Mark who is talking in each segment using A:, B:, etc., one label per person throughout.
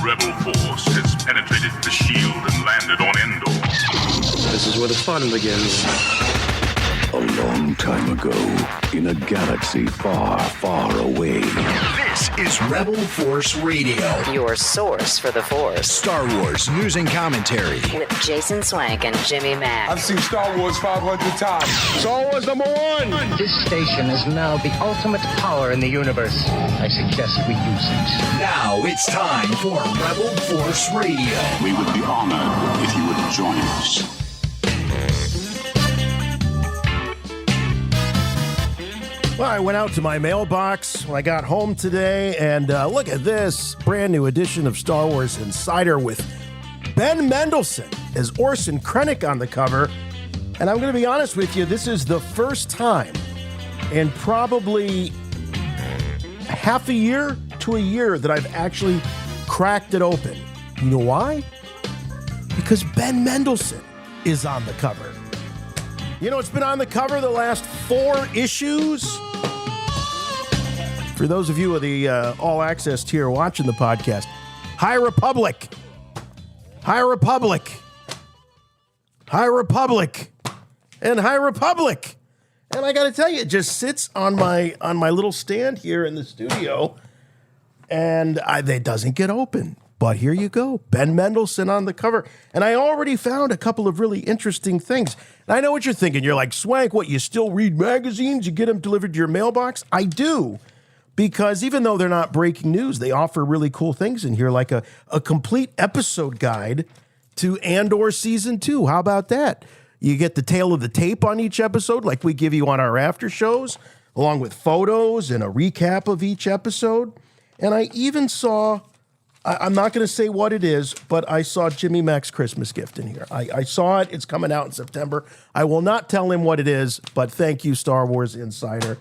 A: rebel force has penetrated the shield and landed on Endor.
B: This is where the fun begins.
C: A long time ago, in a galaxy far, far away.
D: This is Rebel Force Radio.
E: Your source for the Force.
D: Star Wars news and commentary.
E: With Jason Swank and Jimmy Mack.
F: I've seen Star Wars 500 times.
G: Star Wars #1!
H: This station is now the ultimate power in the universe. I suggest we use it.
D: Now it's time for Rebel Force Radio.
A: We would be honored if you would join us.
G: Well, I went out to my mailbox when I got home today, and look at this brand new edition of Star Wars Insider with Ben Mendelsohn as Orson Krennic on the cover. And I'm going to be honest with you, this is the first time in probably half a year to a year that I've actually cracked it open. You know why? Because Ben Mendelsohn is on the cover. You know, it's been on the cover the last 4 issues. For those of you with the All Access tier watching the podcast, High Republic, High Republic, High Republic, and High Republic. And I got to tell you, it just sits on my little stand here in the studio, and it doesn't get open. But here you go, Ben Mendelsohn on the cover. And I already found a couple of really interesting things. And I know what you're thinking. You're like, Swank, what, you still read magazines? You get them delivered to your mailbox? I do. Because even though they're not breaking news, they offer really cool things in here, like a complete episode guide to Andor Season 2. How about that? You get the tale of the tape on each episode, like we give you on our after shows, along with photos and a recap of each episode. And I even saw... I'm not going to say what it is, but I saw Jimmy Mack's Christmas gift in here. I saw it. It's coming out in September. I will not tell him what it is, but thank you, Star Wars Insider.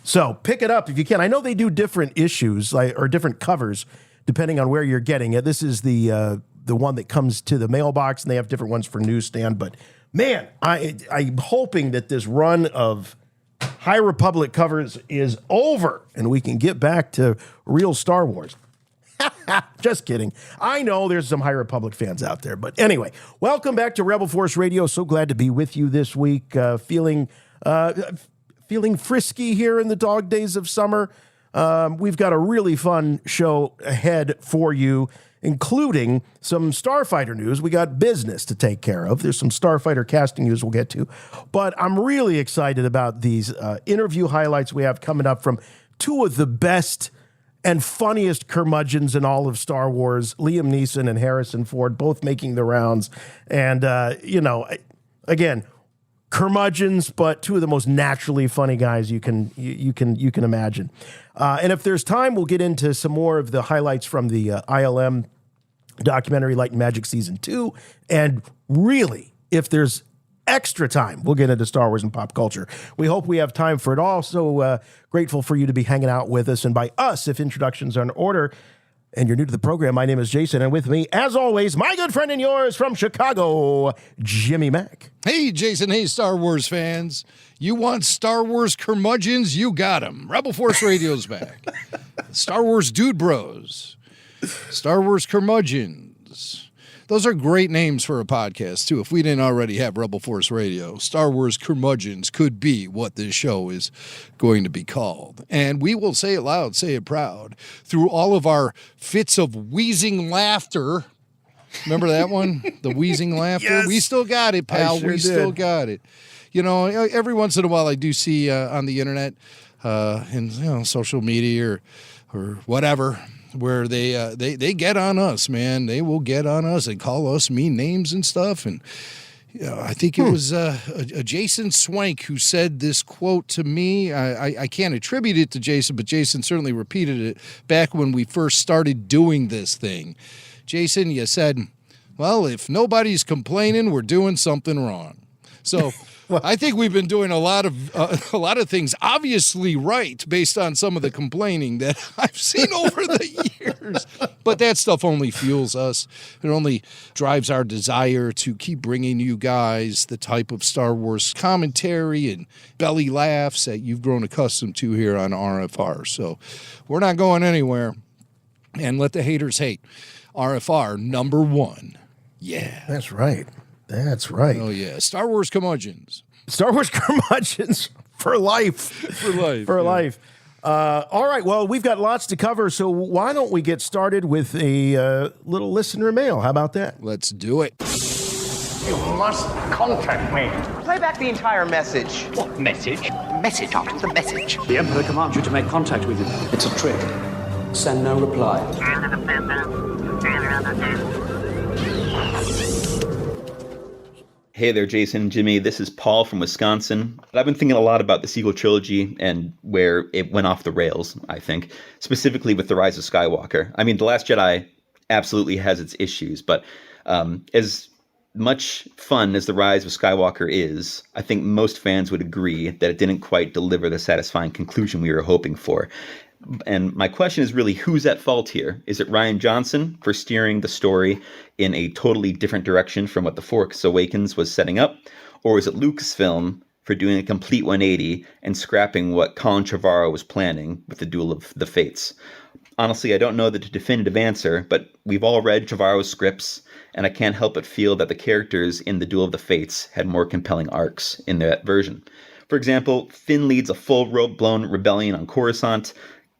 G: So pick it up if you can. I know they do different issues or different covers depending on where you're getting it. This is the one that comes to the mailbox, and they have different ones for newsstand. But man, I'm hoping that this run of High Republic covers is over and we can get back to real Star Wars. Just kidding. I know there's some High Republic fans out there. But anyway, welcome back to Rebel Force Radio. So glad to be with you this week. Feeling frisky here in the dog days of summer. We've got a really fun show ahead for you, including some Starfighter news. We got business to take care of. There's some Starfighter casting news we'll get to. But I'm really excited about these interview highlights we have coming up from 2 of the best and funniest curmudgeons in all of Star Wars, Liam Neeson and Harrison Ford, both making the rounds. And, again, curmudgeons, but 2 of the most naturally funny guys you can imagine. And if there's time, we'll get into some more of the highlights from the ILM documentary, Light and Magic Season 2. And really, if there's extra time, we'll get into Star Wars and pop culture. We hope we have time for it all. So grateful for you to be hanging out with us. And by us, if introductions are in order and you're new to the program, my name is Jason. And with me, as always, my good friend and yours from Chicago, Jimmy Mack.
I: Hey, Jason. Hey, Star Wars fans. You want Star Wars curmudgeons? You got them. Rebel Force Radio's back. Star Wars Dude Bros. Star Wars Curmudgeons. Those are great names for a podcast, too. If we didn't already have Rebel Force Radio, Star Wars Curmudgeons could be what this show is going to be called. And we will say it loud, say it proud, through all of our fits of wheezing laughter. Remember that one? The wheezing laughter?
G: Yes.
I: We still got it, pal.
G: Sure
I: we
G: did.
I: Still got it. You know, every once in a while I do see on the internet and social media or whatever, where they get on us, man. They will get on us and call us mean names and stuff. And I think it was a Jason Swank who said this quote to me. I can't attribute it to Jason, but Jason certainly repeated it back when we first started doing this thing. Jason, you said, well, if nobody's complaining, we're doing something wrong. So I think we've been doing a lot of things obviously right based on some of the complaining that I've seen over the years. But that stuff only fuels us. It only drives our desire to keep bringing you guys the type of Star Wars commentary and belly laughs that you've grown accustomed to here on RFR. So we're not going anywhere. And let the haters hate. RFR #1. Yeah.
G: That's right. That's right.
I: Oh, yeah. Star Wars Curmudgeons.
G: Star Wars Curmudgeons for life.
I: For life.
G: For life. All right. Well, we've got lots to cover, so why don't we get started with a little listener mail? How about that?
I: Let's do it.
H: You must contact me.
J: Play back the entire message.
H: What message? Message after the message.
B: The Emperor commands you to make contact with him. It's a trick. Send no reply.
K: Hey there, Jason and Jimmy. This is Paul from Wisconsin. I've been thinking a lot about the Sequel Trilogy and where it went off the rails, I think, specifically with The Rise of Skywalker. I mean, The Last Jedi absolutely has its issues, but as much fun as The Rise of Skywalker is, I think most fans would agree that it didn't quite deliver the satisfying conclusion we were hoping for. And my question is really, who's at fault here? Is it Rian Johnson for steering the story in a totally different direction from what The Force Awakens was setting up? Or is it Lucasfilm for doing a complete 180 and scrapping what Colin Trevorrow was planning with the Duel of the Fates? Honestly, I don't know the definitive answer, but we've all read Trevorrow's scripts, and I can't help but feel that the characters in the Duel of the Fates had more compelling arcs in that version. For example, Finn leads a full rope-blown rebellion on Coruscant.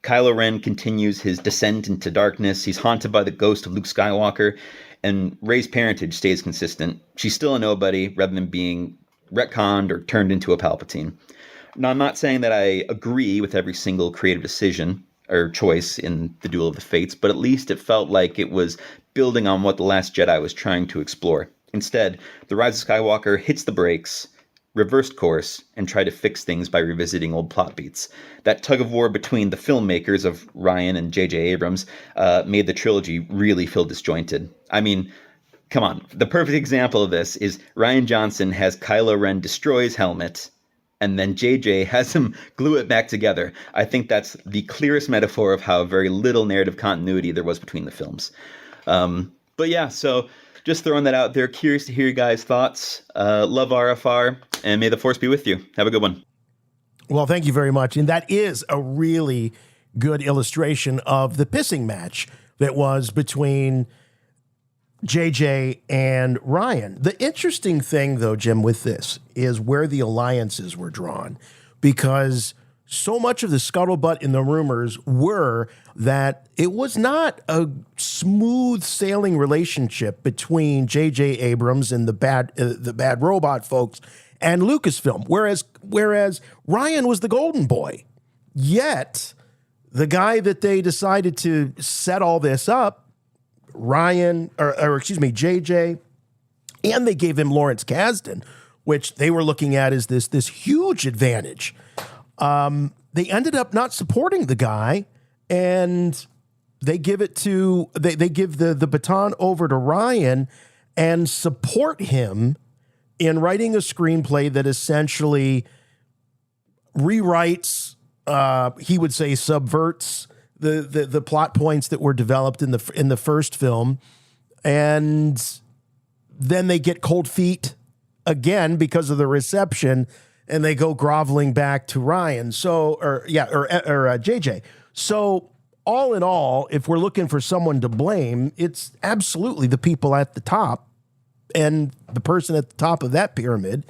K: Kylo Ren continues his descent into darkness. He's haunted by the ghost of Luke Skywalker, and Rey's parentage stays consistent. She's still a nobody rather than being retconned or turned into a Palpatine. Now, I'm not saying that I agree with every single creative decision or choice in the Duel of the Fates, but at least it felt like it was building on what The Last Jedi was trying to explore. Instead, The Rise of Skywalker hits the brakes, reversed course, and tried to fix things by revisiting old plot beats. That tug of war between the filmmakers of Rian and J.J. Abrams made the trilogy really feel disjointed. I mean, come on. The perfect example of this is Rian Johnson has Kylo Ren destroy his helmet, and then J.J. has him glue it back together. I think that's the clearest metaphor of how very little narrative continuity there was between the films. But yeah, so just throwing that out there. Curious to hear your guys' thoughts. Love RFR, and may the Force be with you. Have a good one.
G: Well, thank you very much. And that is a really good illustration of the pissing match that was between JJ and Rian. The interesting thing, though, Jim, with this is where the alliances were drawn, because so much of the scuttlebutt in the rumors were that it was not a smooth sailing relationship between J.J. Abrams and the bad robot folks and Lucasfilm, whereas Rian was the golden boy. Yet the guy that they decided to set all this up, JJ, and they gave him Lawrence Kasdan, which they were looking at as this huge advantage. They ended up not supporting the guy, and they give the baton over to Rian and support him in writing a screenplay that essentially rewrites, he would say subverts the plot points that were developed in the first film, and then they get cold feet again because of the reception, and they go groveling back to Rian. Or JJ. So all in all, if we're looking for someone to blame, it's absolutely the people at the top, and the person at the top of that pyramid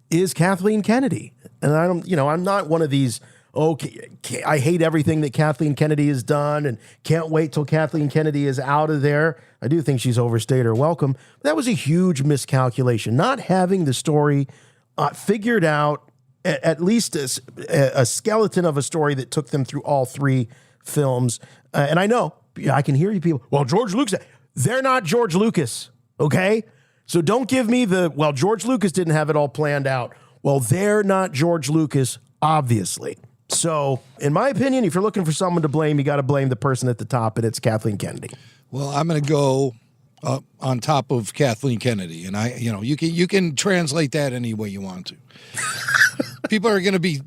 G: is Kathleen Kennedy. And I'm not one of these, I hate everything that Kathleen Kennedy has done and can't wait till Kathleen Kennedy is out of there. I do think she's overstayed her welcome. That was a huge miscalculation. Not having the story figured out, at least a skeleton of a story that took them through all three films. And I know, I can hear you people, well, George Lucas, they're not George Lucas, okay? So don't give me George Lucas didn't have it all planned out. Well, they're not George Lucas, obviously. So, in my opinion, if you're looking for someone to blame, you got to blame the person at the top, and it's Kathleen Kennedy.
I: Well, I'm going to go on top of Kathleen Kennedy, and you can translate that any way you want to. People are going to be,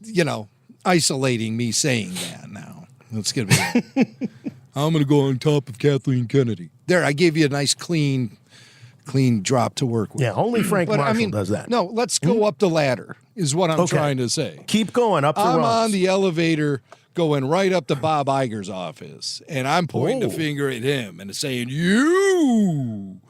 I: isolating me saying that now. It's going to be, I'm going to go on top of Kathleen Kennedy. There, I gave you a nice clean drop to work with.
G: Yeah, only Frank Marshall does that.
I: No, let's go up the ladder, is what I'm trying to say.
G: Keep going up the rungs.
I: I'm on the elevator going right up to Bob Iger's office, and I'm pointing a finger at him and saying, you,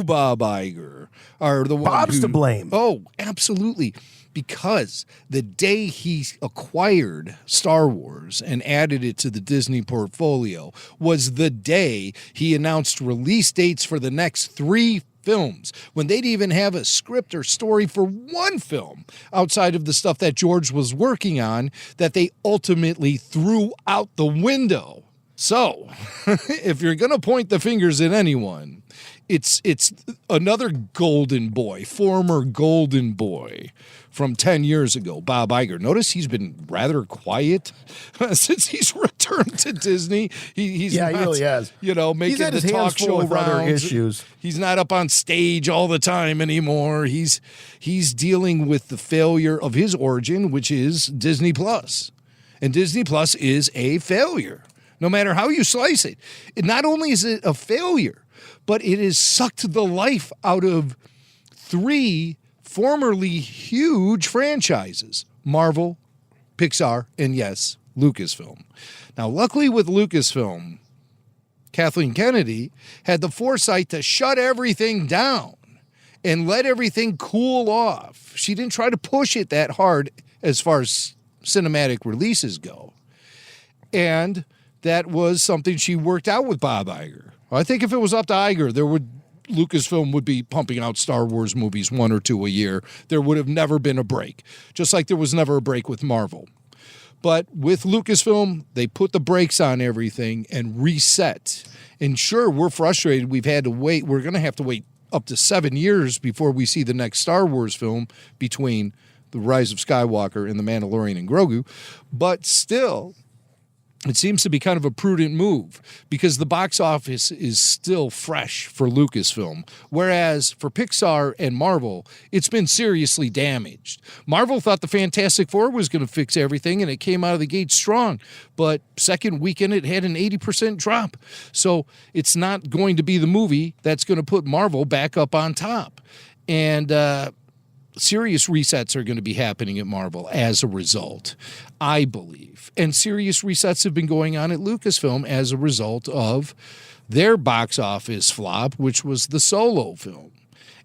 I: Bob Iger, are the one
G: Bob's to blame.
I: Oh, absolutely. Because the day he acquired Star Wars and added it to the Disney portfolio was the day he announced release dates for the next 3 films, when they'd even have a script or story for one film outside of the stuff that George was working on that they ultimately threw out the window. So, if you're going to point the fingers at anyone, it's another golden boy, former golden boy from 10 years ago, Bob Iger. Notice he's been rather quiet since he's returned to Disney. He really has. You know, making the talk show rounds.
G: Other issues.
I: He's not up on stage all the time anymore. He's dealing with the failure of his origin, which is Disney Plus. And Disney Plus is a failure, no matter how you slice it. Not only is it a failure, but it has sucked the life out of 3 formerly huge franchises: Marvel, Pixar, and yes, Lucasfilm. Now, luckily with Lucasfilm, Kathleen Kennedy had the foresight to shut everything down and let everything cool off. She didn't try to push it that hard as far as cinematic releases go. And that was something she worked out with Bob Iger. I think if it was up to Iger, Lucasfilm would be pumping out Star Wars movies 1 or 2 a year. There would have never been a break, just like there was never a break with Marvel. But with Lucasfilm, they put the brakes on everything and reset. And sure, we're frustrated. We've had to wait. We're going to have to wait up to 7 years before we see the next Star Wars film between The Rise of Skywalker and The Mandalorian and Grogu. But still, it seems to be kind of a prudent move because the box office is still fresh for Lucasfilm, whereas for Pixar and Marvel, it's been seriously damaged. Marvel thought the Fantastic Four was going to fix everything, and it came out of the gate strong, but second weekend it had an 80% drop. So it's not going to be the movie that's going to put Marvel back up on top. And serious resets are going to be happening at Marvel as a result, I believe. And serious resets have been going on at Lucasfilm as a result of their box office flop, which was the Solo film.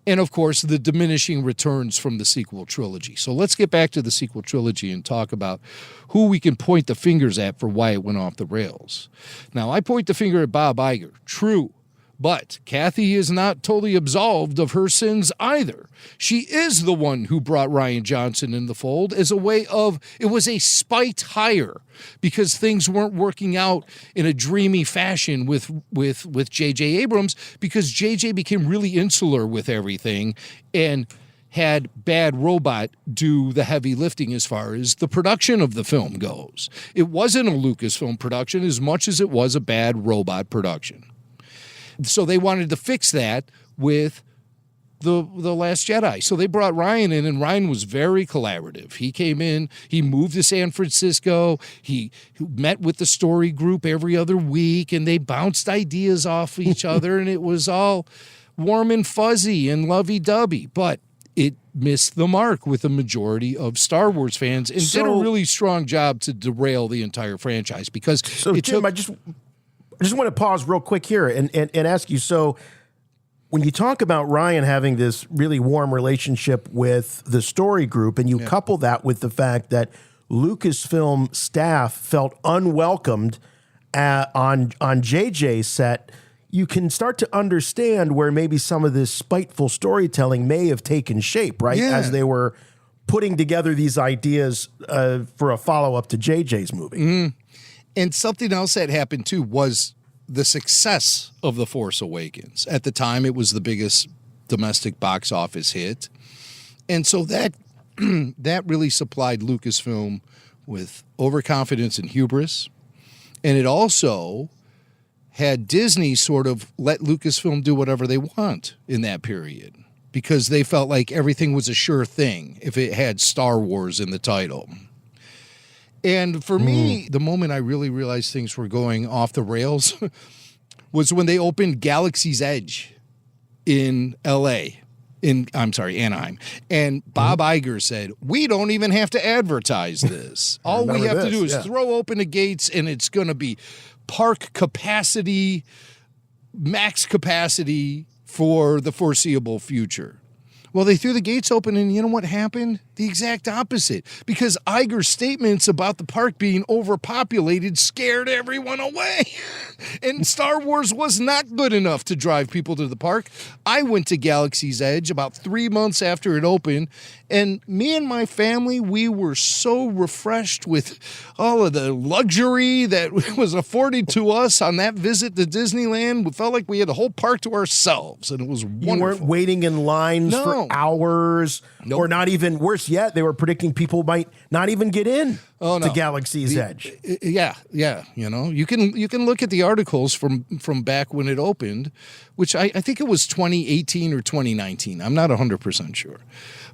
I: And, of course, the diminishing returns from the sequel trilogy. So let's get back to the sequel trilogy and talk about who we can point the fingers at for why it went off the rails. Now, I point the finger at Bob Iger. True. But Kathy is not totally absolved of her sins either. She is the one who brought Rian Johnson in the fold as a way of, it was a spite hire because things weren't working out in a dreamy fashion with J.J. Abrams, because J.J. became really insular with everything and had Bad Robot do the heavy lifting as far as the production of the film goes. It wasn't a Lucasfilm production as much as it was a Bad Robot production. So they wanted to fix that with the Last Jedi. So they brought Ryan in, and Ryan was very collaborative. He came in, he moved to San Francisco, he met with the story group every other week, and they bounced ideas off each other, and it was all warm and fuzzy and lovey-dovey. But it missed the mark with the majority of Star Wars fans and did a really strong job to derail the entire franchise because
G: Jim, I just want to pause real quick here and ask you, so when you talk about Ryan having this really warm relationship with the story group and you couple that with the fact that Lucasfilm staff felt unwelcomed on JJ's set, you can start to understand where maybe some of this spiteful storytelling may have taken shape, right?
I: Yeah.
G: As they were putting together these ideas for a follow-up to JJ's movie.
I: Mm-hmm. And something else that happened, too, was the success of The Force Awakens. At the time, it was the biggest domestic box office hit. And so that really supplied Lucasfilm with overconfidence and hubris. And it also had Disney sort of let Lucasfilm do whatever they want in that period because they felt like everything was a sure thing if it had Star Wars in the title. And for me, the moment I really realized things were going off the rails was when they opened Galaxy's Edge in L.A. Anaheim. And Bob Iger said, we don't even have to advertise this. All we have to do is throw open the gates, and it's going to be park capacity, max capacity for the foreseeable future. Well, they threw the gates open, and you know what happened? The exact opposite. Because Iger's statements about the park being overpopulated scared everyone away. And Star Wars was not good enough to drive people to the park. I went to Galaxy's Edge about 3 months after it opened, and me and my family, we were so refreshed with all of the luxury that was afforded to us on that visit to Disneyland. We felt like we had the whole park to ourselves, and it was wonderful.
G: You weren't waiting in lines for hours, or not even, worse yet, they were predicting people might not even get in to Galaxy's Edge.
I: Yeah. You know, you can look at the articles from back when it opened, which I think it was 2018 or 2019. I'm not 100% sure.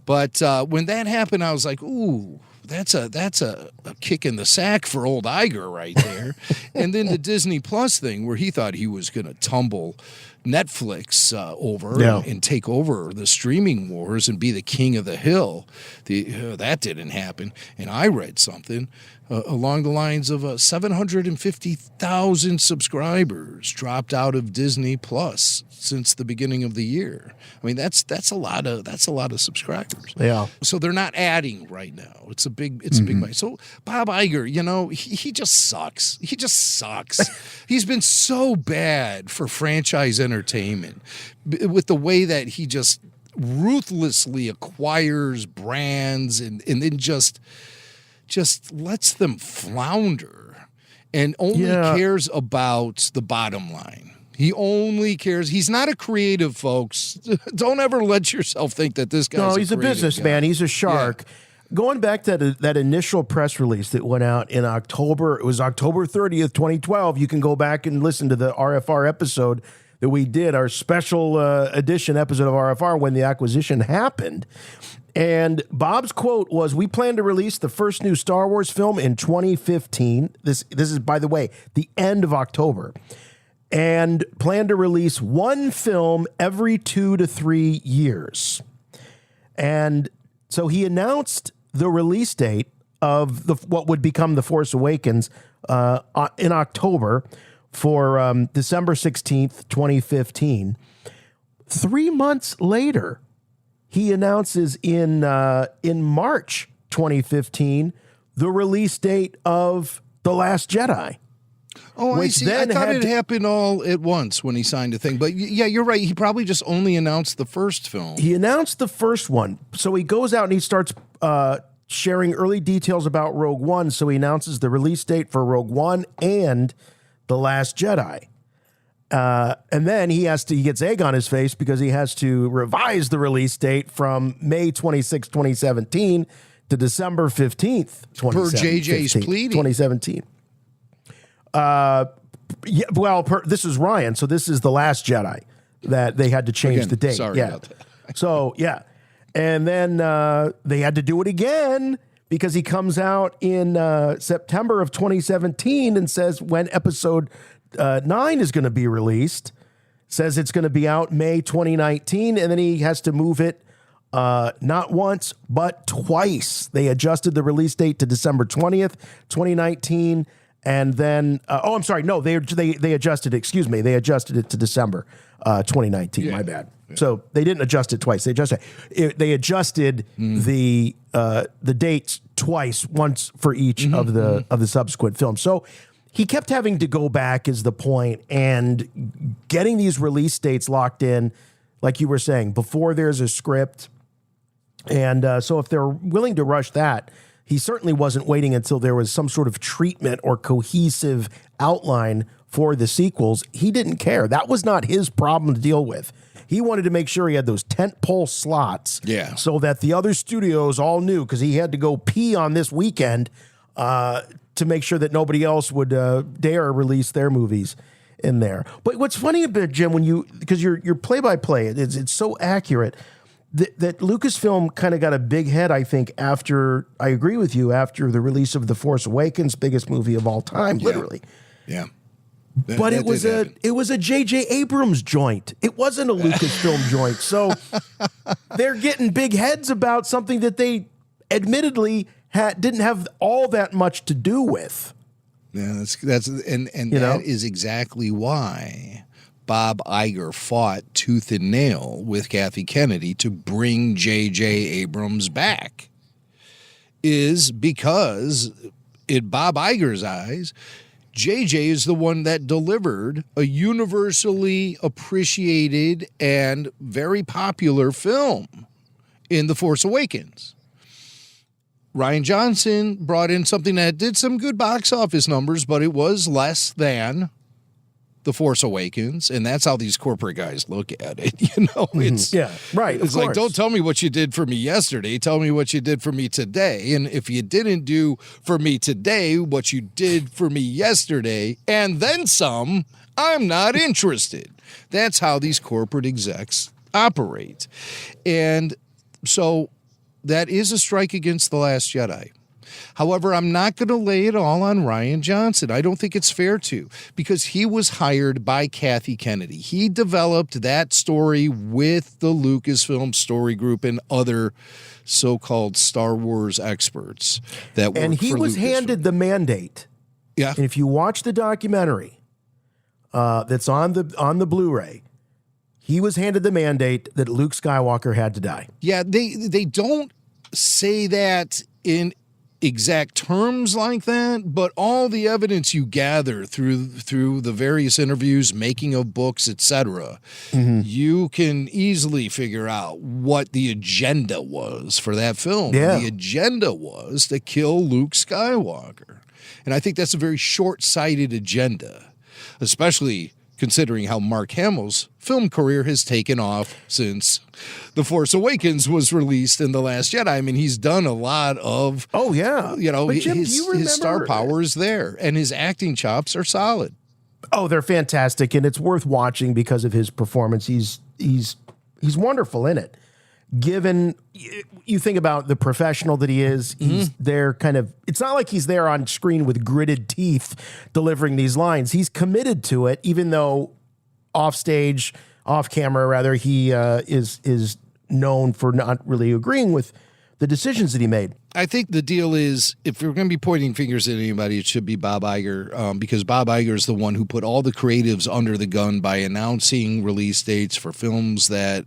I: But when that happened, I was like, ooh, that's a kick in the sack for old Iger right there. And then the Disney Plus thing where he thought he was going to tumble Netflix over and take over the streaming wars and be the king of the hill. That didn't happen. And I read something along the lines of 750,000 subscribers dropped out of Disney Plus since the beginning of the year. I mean, that's a lot of subscribers.
G: Yeah.
I: So they're not adding right now. It's a big bite. So Bob Iger, you know, he just sucks. He just sucks. He's been so bad for franchise entertainment with the way that he just ruthlessly acquires brands and then just lets them flounder and only cares about the bottom line. He only cares. He's not a creative, folks. Don't ever let yourself think that this guy's
G: he's a businessman. He's a shark. Yeah. Going back to that initial press release that went out in October, it was October 30th, 2012. You can go back and listen to the RFR episode that we did, our special edition episode of RFR when the acquisition happened. And Bob's quote was, "We plan to release the first new Star Wars film in 2015. This is, by the way, the end of October. And plan to release one film every 2 to 3 years." And so he announced the release date of what would become The Force Awakens in October for December 16th, 2015. 3 months later, he announces in March 2015 the release date of The Last Jedi.
I: Oh, I see. I thought it happened all at once when he signed the thing. But yeah, you're right. He probably just only announced the first film.
G: He announced the first one. So he goes out and he starts sharing early details about Rogue One. So he announces the release date for Rogue One and The Last Jedi. And then he gets egg on his face because he has to revise the release date from May 26, 2017 to December 15th, 2017.
I: Per JJ's pleading.
G: 2017. This is Ryan, so this is The Last Jedi that they had to change the date.
I: Sorry about that.
G: So, yeah. And then they had to do it again because he comes out in September of 2017 and says when episode 9 is going to be released, says it's going to be out May 2019, and then he has to move it not once, but twice. They adjusted the release date to December 20th, 2019, and then, they adjusted it, excuse me, they adjusted it to December 2019, my bad. Yeah. So they didn't adjust it twice. They adjusted the dates twice, once for each of the subsequent films. So he kept having to go back is the point, and getting these release dates locked in, like you were saying, before there's a script. And so if they're willing to rush that, he certainly wasn't waiting until there was some sort of treatment or cohesive outline for the sequels. He didn't care. That was not his problem to deal with. He wanted to make sure he had those tentpole slots so that the other studios all knew, because he had to go pee on this weekend to make sure that nobody else would dare release their movies in there. But what's funny about Jim, because your play-by-play, it's so accurate, that Lucasfilm kind of got a big head, I think, after the release of The Force Awakens, biggest movie of all time, literally.
I: Yeah.
G: But it was a J.J. Abrams joint. It wasn't a Lucasfilm joint. So they're getting big heads about something that they admittedly didn't have all that much to do with.
I: Yeah, that is exactly why Bob Iger fought tooth and nail with Kathy Kennedy to bring J.J. Abrams back. Is because in Bob Iger's eyes, J.J. is the one that delivered a universally appreciated and very popular film in The Force Awakens. Rian Johnson brought in something that did some good box office numbers, but it was less than The Force Awakens, and that's how these corporate guys look at it. It's
G: right.
I: It's like, don't tell me what you did for me yesterday. Tell me what you did for me today. And if you didn't do for me today what you did for me yesterday, and then some, I'm not interested. That's how these corporate execs operate, and so that is a strike against The Last Jedi. However, I'm not going to lay it all on Rian Johnson. I don't think it's fair to, because he was hired by Kathy Kennedy. He developed that story with the Lucasfilm Story Group and other so-called Star Wars experts that work
G: and he
I: for
G: was
I: Lucasfilm.
G: handed the mandate.
I: Yeah.
G: And if you watch the documentary that's on the Blu-ray, he was handed the mandate that Luke Skywalker had to die.
I: Yeah, they don't say that in exact terms like that, but all the evidence you gather through the various interviews, making of books, etc., you can easily figure out what the agenda was for that film.
G: Yeah.
I: The agenda was to kill Luke Skywalker. And I think that's a very short-sighted agenda, especially considering how Mark Hamill's film career has taken off since The Force Awakens was released in The Last Jedi. I mean, he's done a lot of...
G: Oh, yeah.
I: But Jim,
G: his
I: star power is there, and his acting chops are solid.
G: Oh, they're fantastic, and it's worth watching because of his performance. He's wonderful in it. Given you think about the professional that he is, he's there kind of, it's not like he's there on screen with gritted teeth delivering these lines. He's committed to it, even though off camera rather, he is known for not really agreeing with the decisions that he made.
I: I think the deal is, if we're going to be pointing fingers at anybody, it should be Bob Iger, because Bob Iger is the one who put all the creatives under the gun by announcing release dates for films that,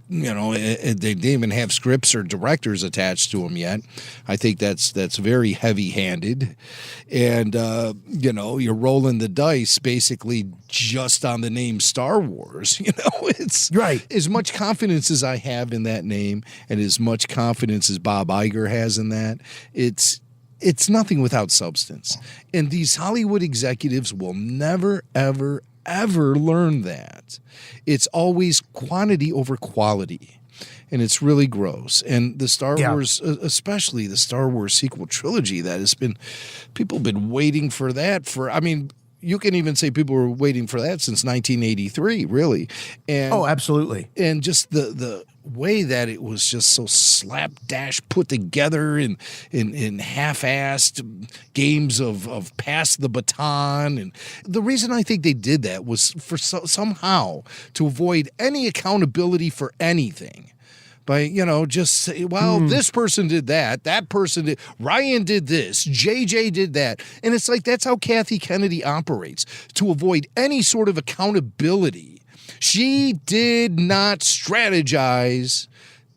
I: they didn't even have scripts or directors attached to them yet. I think that's very heavy-handed. And, you're rolling the dice basically just on the name Star Wars. It's
G: right.
I: As much confidence as I have in that name and as much confidence as Bob Iger has in that, it's nothing without substance. And these Hollywood executives will never, ever, ever learn that. It's always quantity over quality, and it's really gross. And the Star Wars, especially the Star Wars sequel trilogy, people have been waiting for that you can even say people were waiting for that since 1983, really. And
G: absolutely.
I: And just the way that it was just so slapdash put together in half-assed games of pass the baton. And the reason I think they did that was for somehow to avoid any accountability for anything. By, just say, well, this person did that person did, Ryan did this, JJ did that. And it's like, that's how Kathy Kennedy operates, to avoid any sort of accountability. She did not strategize,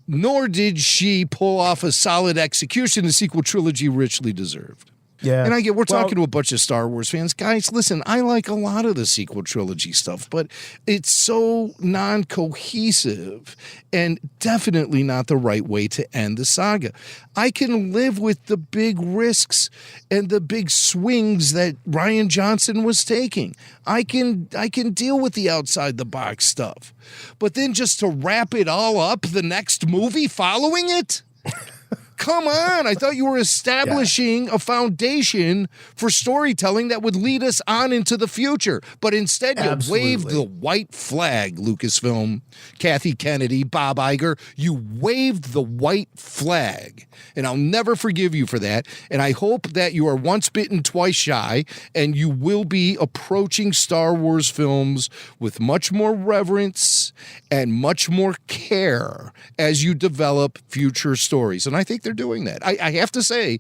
I: nor did she pull off a solid execution the sequel trilogy richly deserved.
G: Yeah.
I: And we're talking to a bunch of Star Wars fans. Guys, listen, I like a lot of the sequel trilogy stuff, but it's so non-cohesive and definitely not the right way to end the saga. I can live with the big risks and the big swings that Rian Johnson was taking. I can deal with the outside the box stuff. But then just to wrap it all up, the next movie following it? come on. I thought you were establishing a foundation for storytelling that would lead us on into the future. But instead, you waved the white flag, Lucasfilm, Kathy Kennedy, Bob Iger. You waved the white flag. And I'll never forgive you for that. And I hope that you are once bitten, twice shy, and you will be approaching Star Wars films with much more reverence and much more care as you develop future stories. And I think they're doing that. I have to say,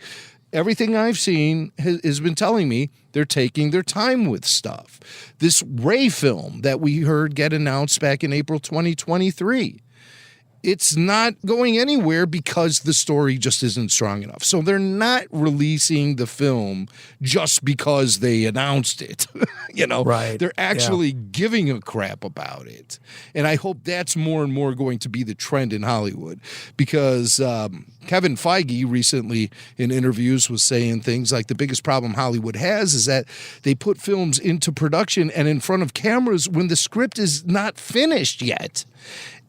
I: everything I've seen has been telling me they're taking their time with stuff. This Rey film that we heard get announced back in April 2023, it's not going anywhere because the story just isn't strong enough. So they're not releasing the film just because they announced it. Right. They're actually giving a crap about it. And I hope that's more and more going to be the trend in Hollywood, because Kevin Feige recently in interviews was saying things like the biggest problem Hollywood has is that they put films into production and in front of cameras when the script is not finished yet.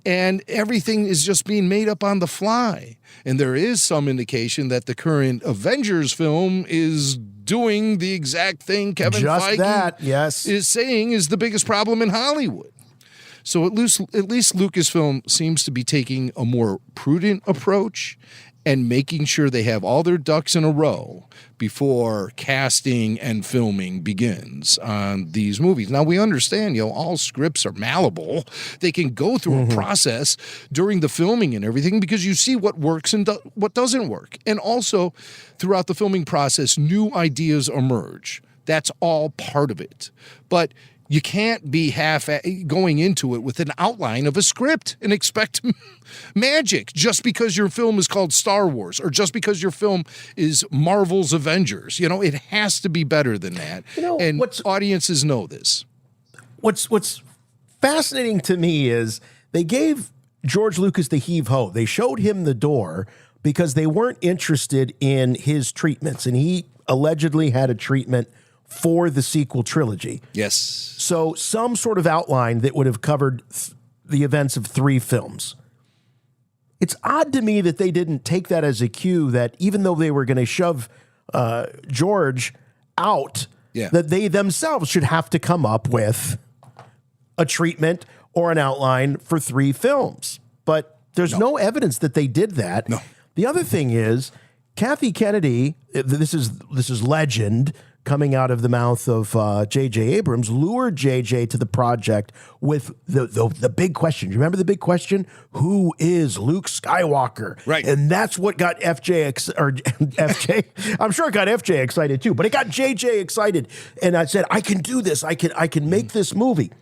I: And everything is just being made up on the fly. And there is some indication that the current Avengers film is doing the exact thing Kevin Feige is saying is the biggest problem in Hollywood. So at least Lucasfilm seems to be taking a more prudent approach and making sure they have all their ducks in a row before casting and filming begins on these movies. Now, we understand, all scripts are malleable. They can go through a process during the filming and everything because you see what works and what doesn't work. And also, throughout the filming process, new ideas emerge. That's all part of it. But you can't be going into it with an outline of a script and expect magic just because your film is called Star Wars or just because your film is Marvel's Avengers. It has to be better than that. And audiences know this.
G: What's fascinating to me is they gave George Lucas the heave-ho. They showed him the door because they weren't interested in his treatments. And he allegedly had a treatment for the sequel trilogy.
I: Yes.
G: So some sort of outline that would have covered the events of 3 films. It's odd to me that they didn't take that as a cue that even though they were going to shove George out, that they themselves should have to come up with a treatment or an outline for 3 films. But there's no evidence that they did that.
I: No.
G: The other thing is, Kathy Kennedy, this is legend coming out of the mouth of J.J. Abrams, lured J.J. to the project with the big question. You remember the big question? Who is Luke Skywalker?
I: Right.
G: And that's what got FJ. I'm sure it got FJ excited too, but it got J.J. excited. And I said, I can do this. I can make this movie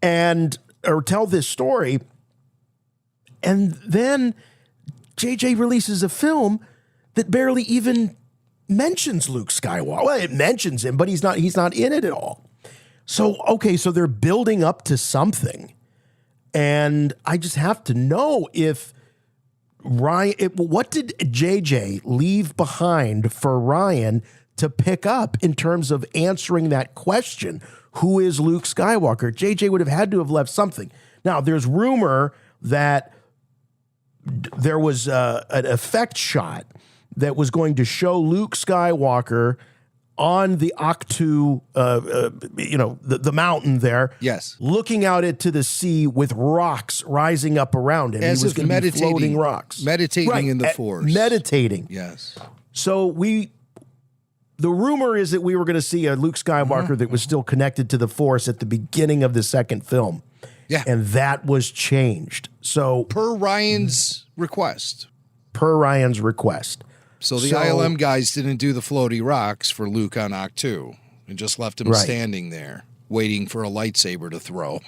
G: or tell this story. And then J.J. releases a film that barely even mentions Luke Skywalker. Well, it mentions him, but he's not in it at all. So, okay, so they're building up to something. And I just have to know if what did JJ leave behind for Ryan to pick up in terms of answering that question? Who is Luke Skywalker? JJ would have had to have left something. Now, there's rumor that there was an effect shot that was going to show Luke Skywalker on the Octu, the mountain there.
I: Yes.
G: Looking out into the sea with rocks rising up around him.
I: As
G: he was
I: if meditating,
G: be floating rocks.
I: Meditating in the Force.
G: Meditating.
I: Yes.
G: So the rumor is that we were going to see a Luke Skywalker that was still connected to the Force at the beginning of the second film.
I: Yeah.
G: And that was changed. So
I: Per Ryan's request. So the ILM guys didn't do the floaty rocks for Luke on Octu and just left him standing there waiting for a lightsaber to throw.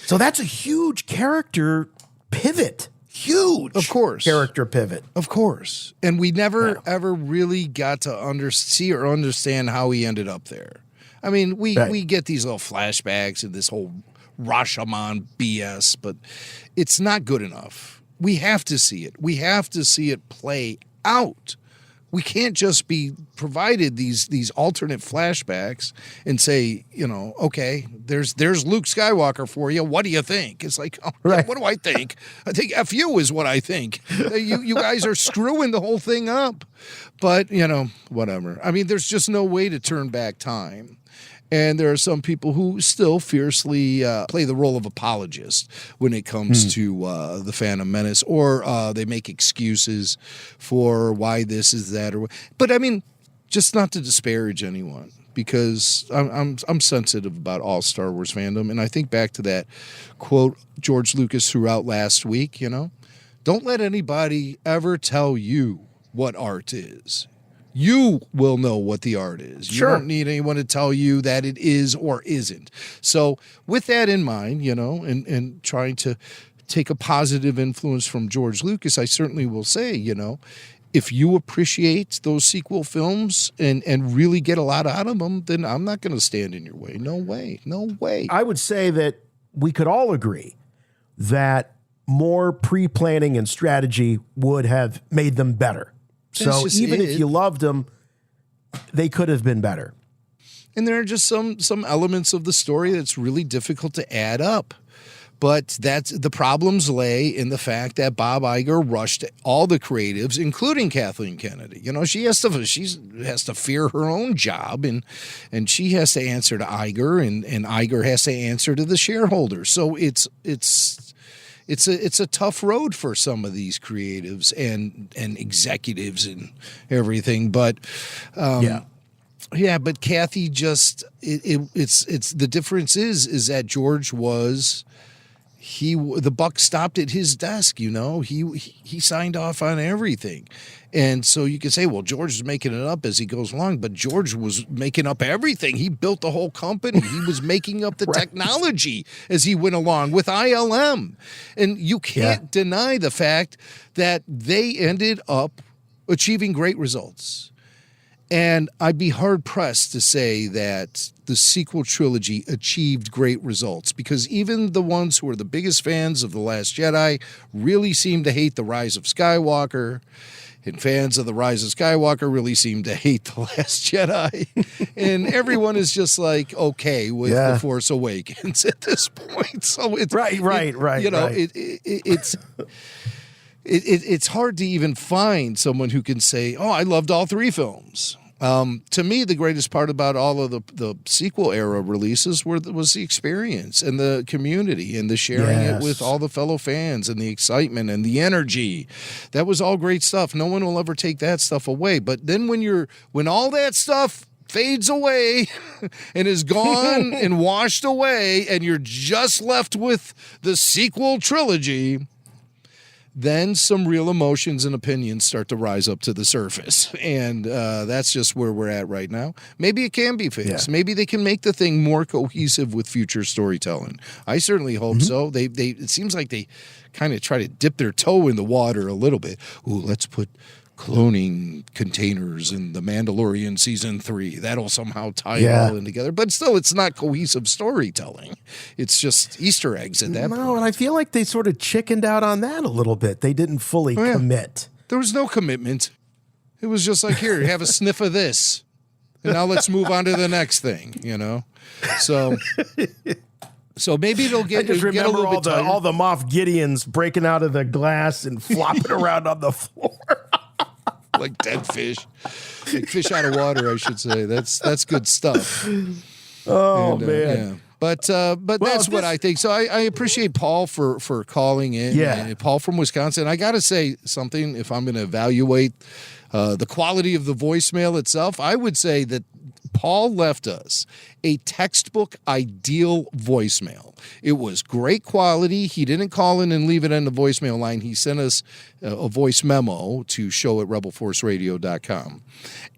G: So that's a huge character pivot. Huge.
I: Of course.
G: Character pivot.
I: Of course. And we never ever really got to see or understand how he ended up there. I mean, we get these little flashbacks and this whole Rashomon BS, but it's not good enough. We have to see it. We have to see it play out we can't just be provided these alternate flashbacks and say, okay, there's Luke Skywalker for you. What do you think? It's like, what do I think? I think F you is what I think. You guys are screwing the whole thing up. But, whatever. I mean, there's just no way to turn back time. And there are some people who still fiercely play the role of apologist when it comes to the Phantom Menace, or they make excuses for why this is that. But I mean, just not to disparage anyone, because I'm sensitive about all Star Wars fandom, and I think back to that quote George Lucas threw out last week. Don't let anybody ever tell you what art is. You will know what the art is.
G: Sure.
I: You don't need anyone to tell you that it is or isn't. So with that in mind, and trying to take a positive influence from George Lucas, I certainly will say, if you appreciate those sequel films and really get a lot out of them, then I'm not going to stand in your way. No way. No way.
G: I would say that we could all agree that more pre-planning and strategy would have made them better. So even if you loved them, they could have been better.
I: And there are just some elements of the story that's really difficult to add up. But the problems lay in the fact that Bob Iger rushed all the creatives, including Kathleen Kennedy. She has to fear her own job, and she has to answer to Iger, and Iger has to answer to the shareholders. So it's a tough road for some of these creatives and executives and everything. But but Kathy just it's the difference is that George was. The buck stopped at his desk, he signed off on everything. And so you could say, well, George is making it up as he goes along, but George was making up everything. He built the whole company. He was making up the technology as he went along with ILM. And you can't deny the fact that they ended up achieving great results. And I'd be hard-pressed to say that the sequel trilogy achieved great results, because even the ones who are the biggest fans of The Last Jedi really seem to hate The Rise of Skywalker, and fans of The Rise of Skywalker really seem to hate The Last Jedi. And everyone is just like, okay with The Force Awakens at this point. So it's it's hard to even find someone who can say, oh, I loved all three films. To me, the greatest part about all of the sequel era releases was the experience and the community and the sharing it with all the fellow fans and the excitement and the energy. That was all great stuff. No one will ever take that stuff away. But then when all that stuff fades away and is gone and washed away, and you're just left with the sequel trilogy, then some real emotions and opinions start to rise up to the surface. And that's just where we're at right now. Maybe it can be fixed. Yeah. Maybe they can make the thing more cohesive with future storytelling. I certainly hope so. It seems like they kind of try to dip their toe in the water a little bit. Ooh, let's put cloning containers in The Mandalorian season 3. That'll somehow tie it all in together. But still, it's not cohesive storytelling. It's just Easter eggs at that point.
G: No, and I feel like they sort of chickened out on that a little bit. They didn't fully commit.
I: There was no commitment. It was just like, here, have a sniff of this. And now let's move on to the next thing, So maybe it'll get,
G: I just
I: get a
G: remember
I: little bit
G: all the Moff Gideons breaking out of the glass and flopping around on the floor.
I: Like dead fish. Like fish out of water, I should say. That's good stuff.
G: Oh, man.
I: Yeah. But that's what I think. So I appreciate Paul for calling in.
G: Yeah.
I: Paul from Wisconsin. I got to say something, if I'm going to evaluate the quality of the voicemail itself, I would say that Paul left us a textbook ideal voicemail. It was great quality. He didn't call in and leave it on the voicemail line. He sent us a voice memo to show@rebelforceradio.com.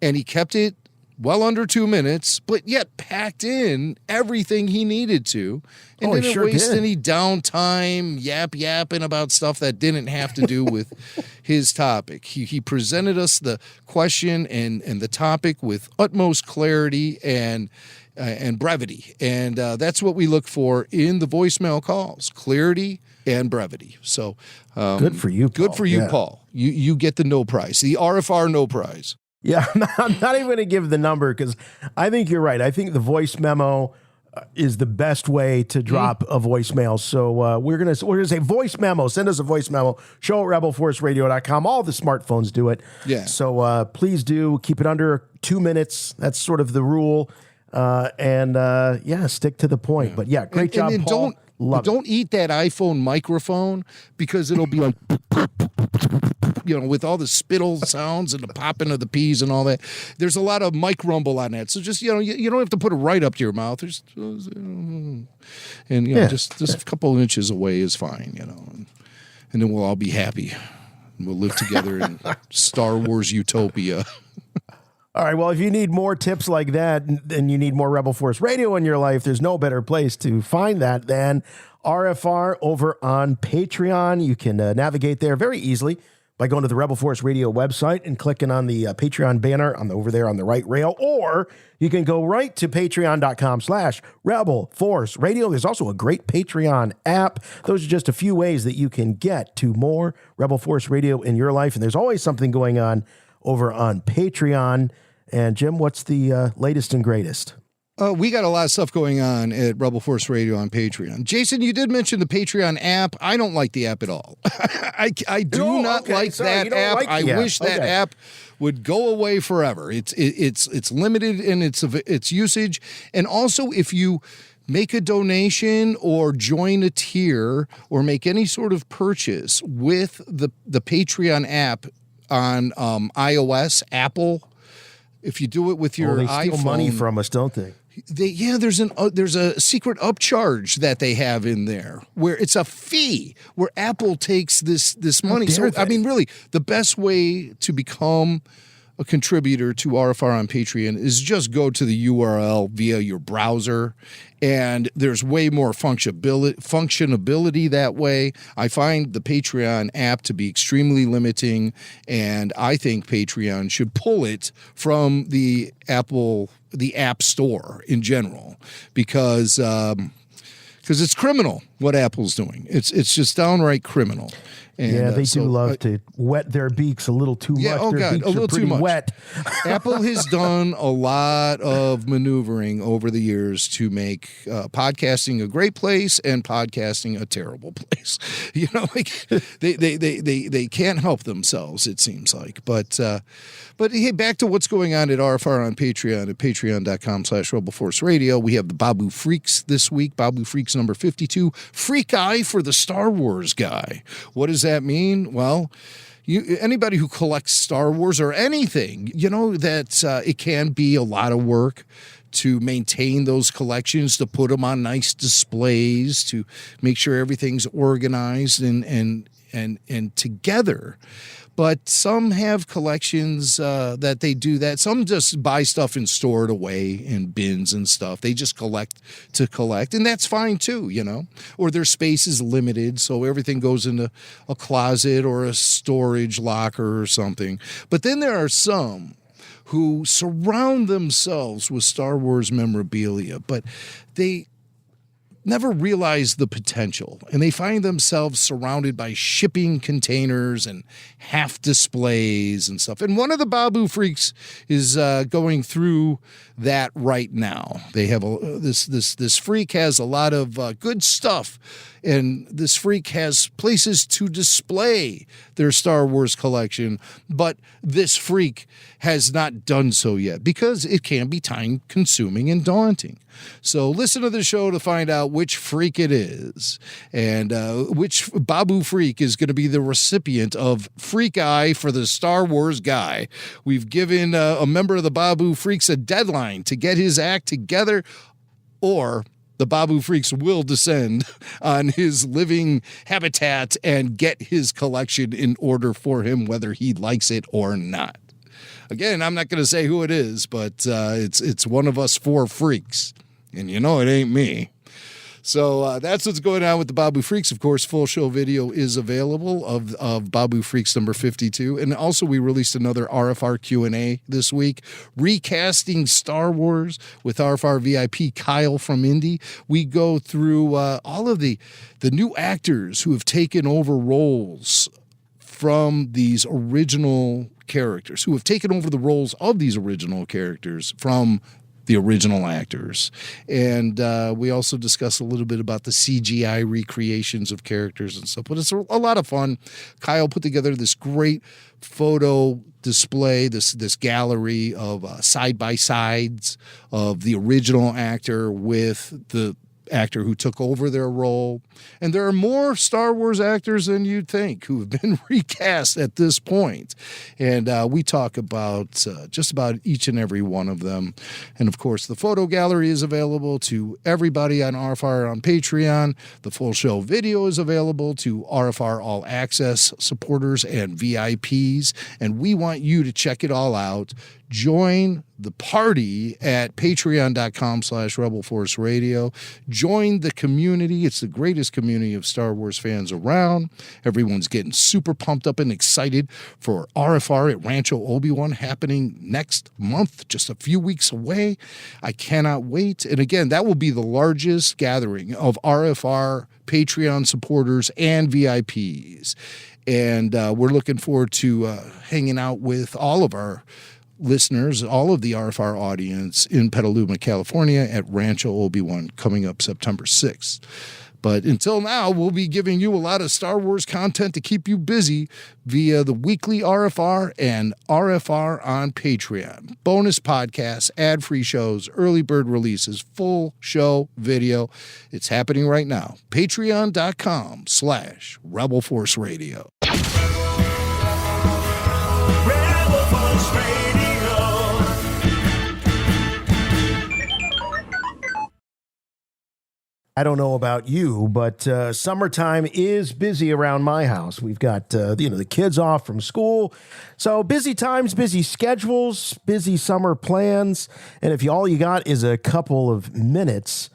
I: And he kept it well under 2 minutes, but yet packed in everything he needed to. And didn't waste any downtime yapping about stuff that didn't have to do with his topic. He presented us the question and the topic with utmost clarity and brevity. And that's what we look for in the voicemail calls, clarity and brevity. So
G: good for you, Paul.
I: Good for you, Paul. You get the no prize, the RFR no prize.
G: Yeah, I'm not even going to give the number because I think you're right. I think the voice memo is the best way to drop a voicemail. So we're gonna say voice memo. Send us a voice memo. Show at rebelforceradio.com. All the smartphones do it.
I: Yeah.
G: So please do keep it under 2 minutes. That's sort of the rule. Stick to the point. Yeah. But yeah, great job,
I: and
G: Paul.
I: Don't eat that iPhone microphone because it'll be like, with all the spittle sounds and the popping of the P's and all that. There's a lot of mic rumble on that. So just, you don't have to put it right up to your mouth. Just a couple inches away is fine, and then we'll all be happy. We'll live together in Star Wars utopia.
G: All right, well, if you need more tips like that and you need more Rebel Force Radio in your life, there's no better place to find that than RFR over on Patreon. You can navigate there very easily by going to the Rebel Force Radio website and clicking on the Patreon banner over there on the right rail, or you can go right to patreon.com/Rebel Force Radio. There's also a great Patreon app. Those are just a few ways that you can get to more Rebel Force Radio in your life, and there's always something going on over on Patreon. And Jim, what's the latest and greatest?
I: We got a lot of stuff going on at Rebel Force Radio on Patreon. Jason, you did mention the Patreon app. I don't like the app at all. I do not like that app. I wish that app would go away forever. It's limited in its usage, and also if you make a donation or join a tier or make any sort of purchase with the Patreon app on iOS, Apple. If you do it with your
G: they
I: iPhone,
G: steal money from us, don't they?
I: There's a secret upcharge that they have in there where it's a fee where Apple takes this money. So I mean, really, the best way to become a contributor to RFR on Patreon is just go to the URL via your browser, and there's way more functionability that way. I find the Patreon app to be extremely limiting, and I think Patreon should pull it from the App Store in general because it's criminal what Apple's doing. It's just downright criminal. And,
G: they do love to wet their beaks a little too much.
I: Oh,
G: their
I: God,
G: beaks
I: a little
G: are pretty
I: too much.
G: wet.
I: Apple has done a lot of maneuvering over the years to make podcasting a great place and podcasting a terrible place. They can't help themselves, it seems like. But hey, back to what's going on at RFR on Patreon at patreon.com/RebelForceRadio. We have the Babu Freaks this week. Babu Freaks number 52. Freak Eye for the Star Wars guy. What does that mean? Well, anybody who collects Star Wars or anything, that it can be a lot of work to maintain those collections, to put them on nice displays, to make sure everything's organized and together. But some have collections that they do that. Some just buy stuff and store it away in bins and stuff. They just collect to collect, and that's fine too, Or their space is limited, so everything goes into a closet or a storage locker or something. But then there are some who surround themselves with Star Wars memorabilia, but they never realize the potential, and they find themselves surrounded by shipping containers and half displays and stuff. And one of the Babu Freaks is going through that right now. They have this freak has a lot of good stuff, and this freak has places to display their Star Wars collection, but this freak has not done so yet because it can be time-consuming and daunting. So listen to the show to find out which freak it is and which Babu Freak is going to be the recipient of Freak Eye for the Star Wars guy. We've given a member of the Babu Freaks a deadline to get his act together, or the Babu Freaks will descend on his living habitat and get his collection in order for him, whether he likes it or not. Again, I'm not going to say who it is, but it's one of us four freaks. And it ain't me. So that's what's going on with the Babu Freaks. Of course, full show video is available of Babu Freaks number 52. And also we released another RFR Q&A this week, recasting Star Wars with RFR VIP Kyle from Indy. We go through all of the new actors who have taken over roles from these original characters, who have taken over the roles of these original characters from the original actors. And we also discussed a little bit about the CGI recreations of characters and stuff, but it's a lot of fun. Kyle put together this great photo display, this gallery of side-by-sides of the original actor with the actor who took over their role. And there are more Star Wars actors than you'd think who have been recast at this point. And we talk about just about each and every one of them. And of course, the photo gallery is available to everybody on RFR on Patreon. The full show video is available to RFR All Access supporters and VIPs. And we want you to check it all out. Join the party at patreon.com/Rebel Force Radio. Join the community. It's the greatest community of Star Wars fans around. Everyone's getting super pumped up and excited for RFR at Rancho Obi-Wan happening next month, just a few weeks away. I cannot wait. And again, that will be the largest gathering of RFR Patreon supporters and VIPs. And we're looking forward to hanging out with all of our listeners, all of the RFR audience in Petaluma, California at Rancho Obi-Wan coming up September 6th. But until now, we'll be giving you a lot of Star Wars content to keep you busy via the weekly RFR and RFR on Patreon. Bonus podcasts, ad-free shows, early bird releases, full show video. It's happening right now. Patreon.com/Rebel Force Radio.
D: Rebel Force Radio.
G: I don't know about you, but summertime is busy around my house. We've got the kids off from school, so busy times, busy schedules, busy summer plans. And if all you got is a couple of minutes,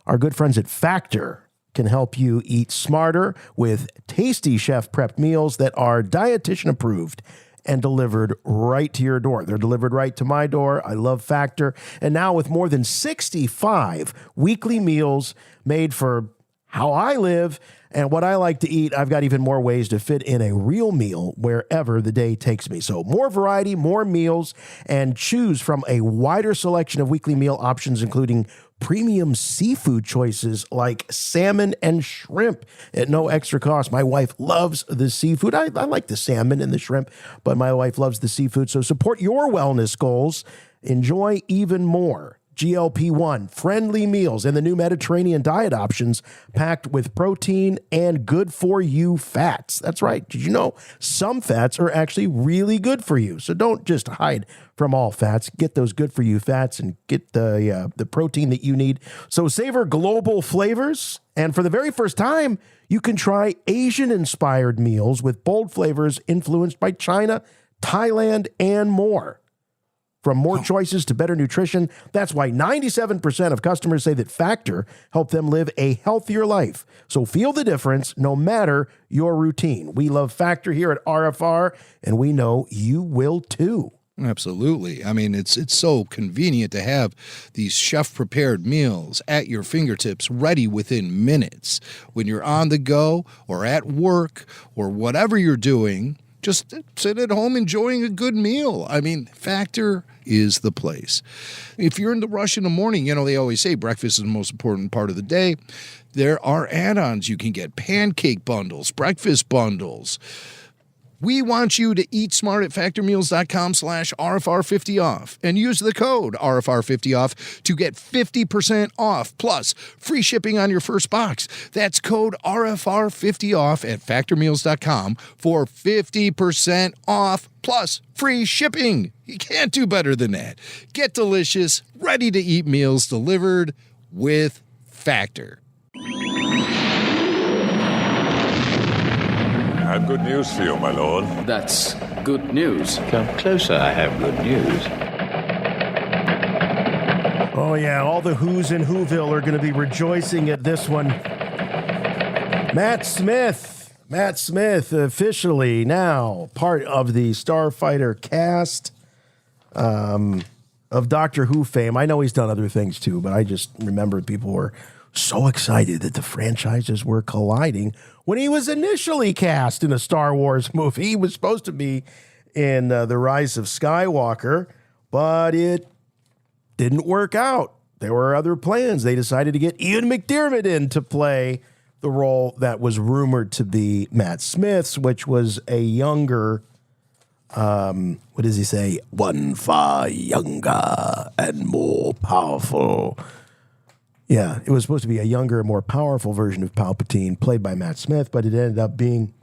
G: our good friends at Factor can help you eat smarter with tasty chef-prepped meals that are dietitian approved and delivered right to your door. They're delivered right to my door. I love Factor. And now with more than 65 weekly meals made for how I live and what I like to eat, I've got even more ways to fit in a real meal wherever the day takes me. So more variety, more meals, and choose from a wider selection of weekly meal options, including premium seafood choices like salmon and shrimp at no extra cost. My wife loves the seafood. I like the salmon and the shrimp, but my wife loves the seafood. So support your wellness goals. Enjoy even more GLP-1 friendly meals and the new Mediterranean diet options packed with protein and good for you fats. That's right. Did you know some fats are actually really good for you? So don't just hide from all fats. Get those good for you fats and get the protein that you need. So savor global flavors. And for the very first time, you can try Asian inspired meals with bold flavors influenced by China, Thailand, and more. From more choices to better nutrition, that's why 97% of customers say that Factor helped them live a healthier life. So feel the difference no matter your routine. We love Factor here at RFR, and we know you will too.
I: Absolutely. I mean, it's so convenient to have these chef-prepared meals at your fingertips, ready within minutes. When you're on the go or at work or whatever you're doing, just sit at home enjoying a good meal. I mean, Factor is the place. If you're in the rush in the morning, they always say breakfast is the most important part of the day. There are add-ons. You can get pancake bundles, breakfast bundles. We want you to eat smart at factormeals.com/RFR50off and use the code RFR50off to get 50% off plus free shipping on your first box. That's code RFR50off at factormeals.com for 50% off plus free shipping. You can't do better than that. Get delicious, ready to eat meals delivered with Factor.
A: I have good news for you, my lord.
B: That's good news. Come closer, I have good news.
G: Oh, yeah, all the Who's in Whoville are going to be rejoicing at this one. Matt Smith, officially now part of the Starfighter cast of Doctor Who fame. I know he's done other things too, but I just remembered people were so excited that the franchises were colliding when he was initially cast in a Star Wars movie. He was supposed to be in The Rise of Skywalker, but it didn't work out. There were other plans. They decided to get Ian McDiarmid in to play the role that was rumored to be Matt Smith's, which was a younger, what does he say? One far younger and more powerful. Yeah, it was supposed to be a younger, more powerful version of Palpatine, played by Matt Smith, but it ended up being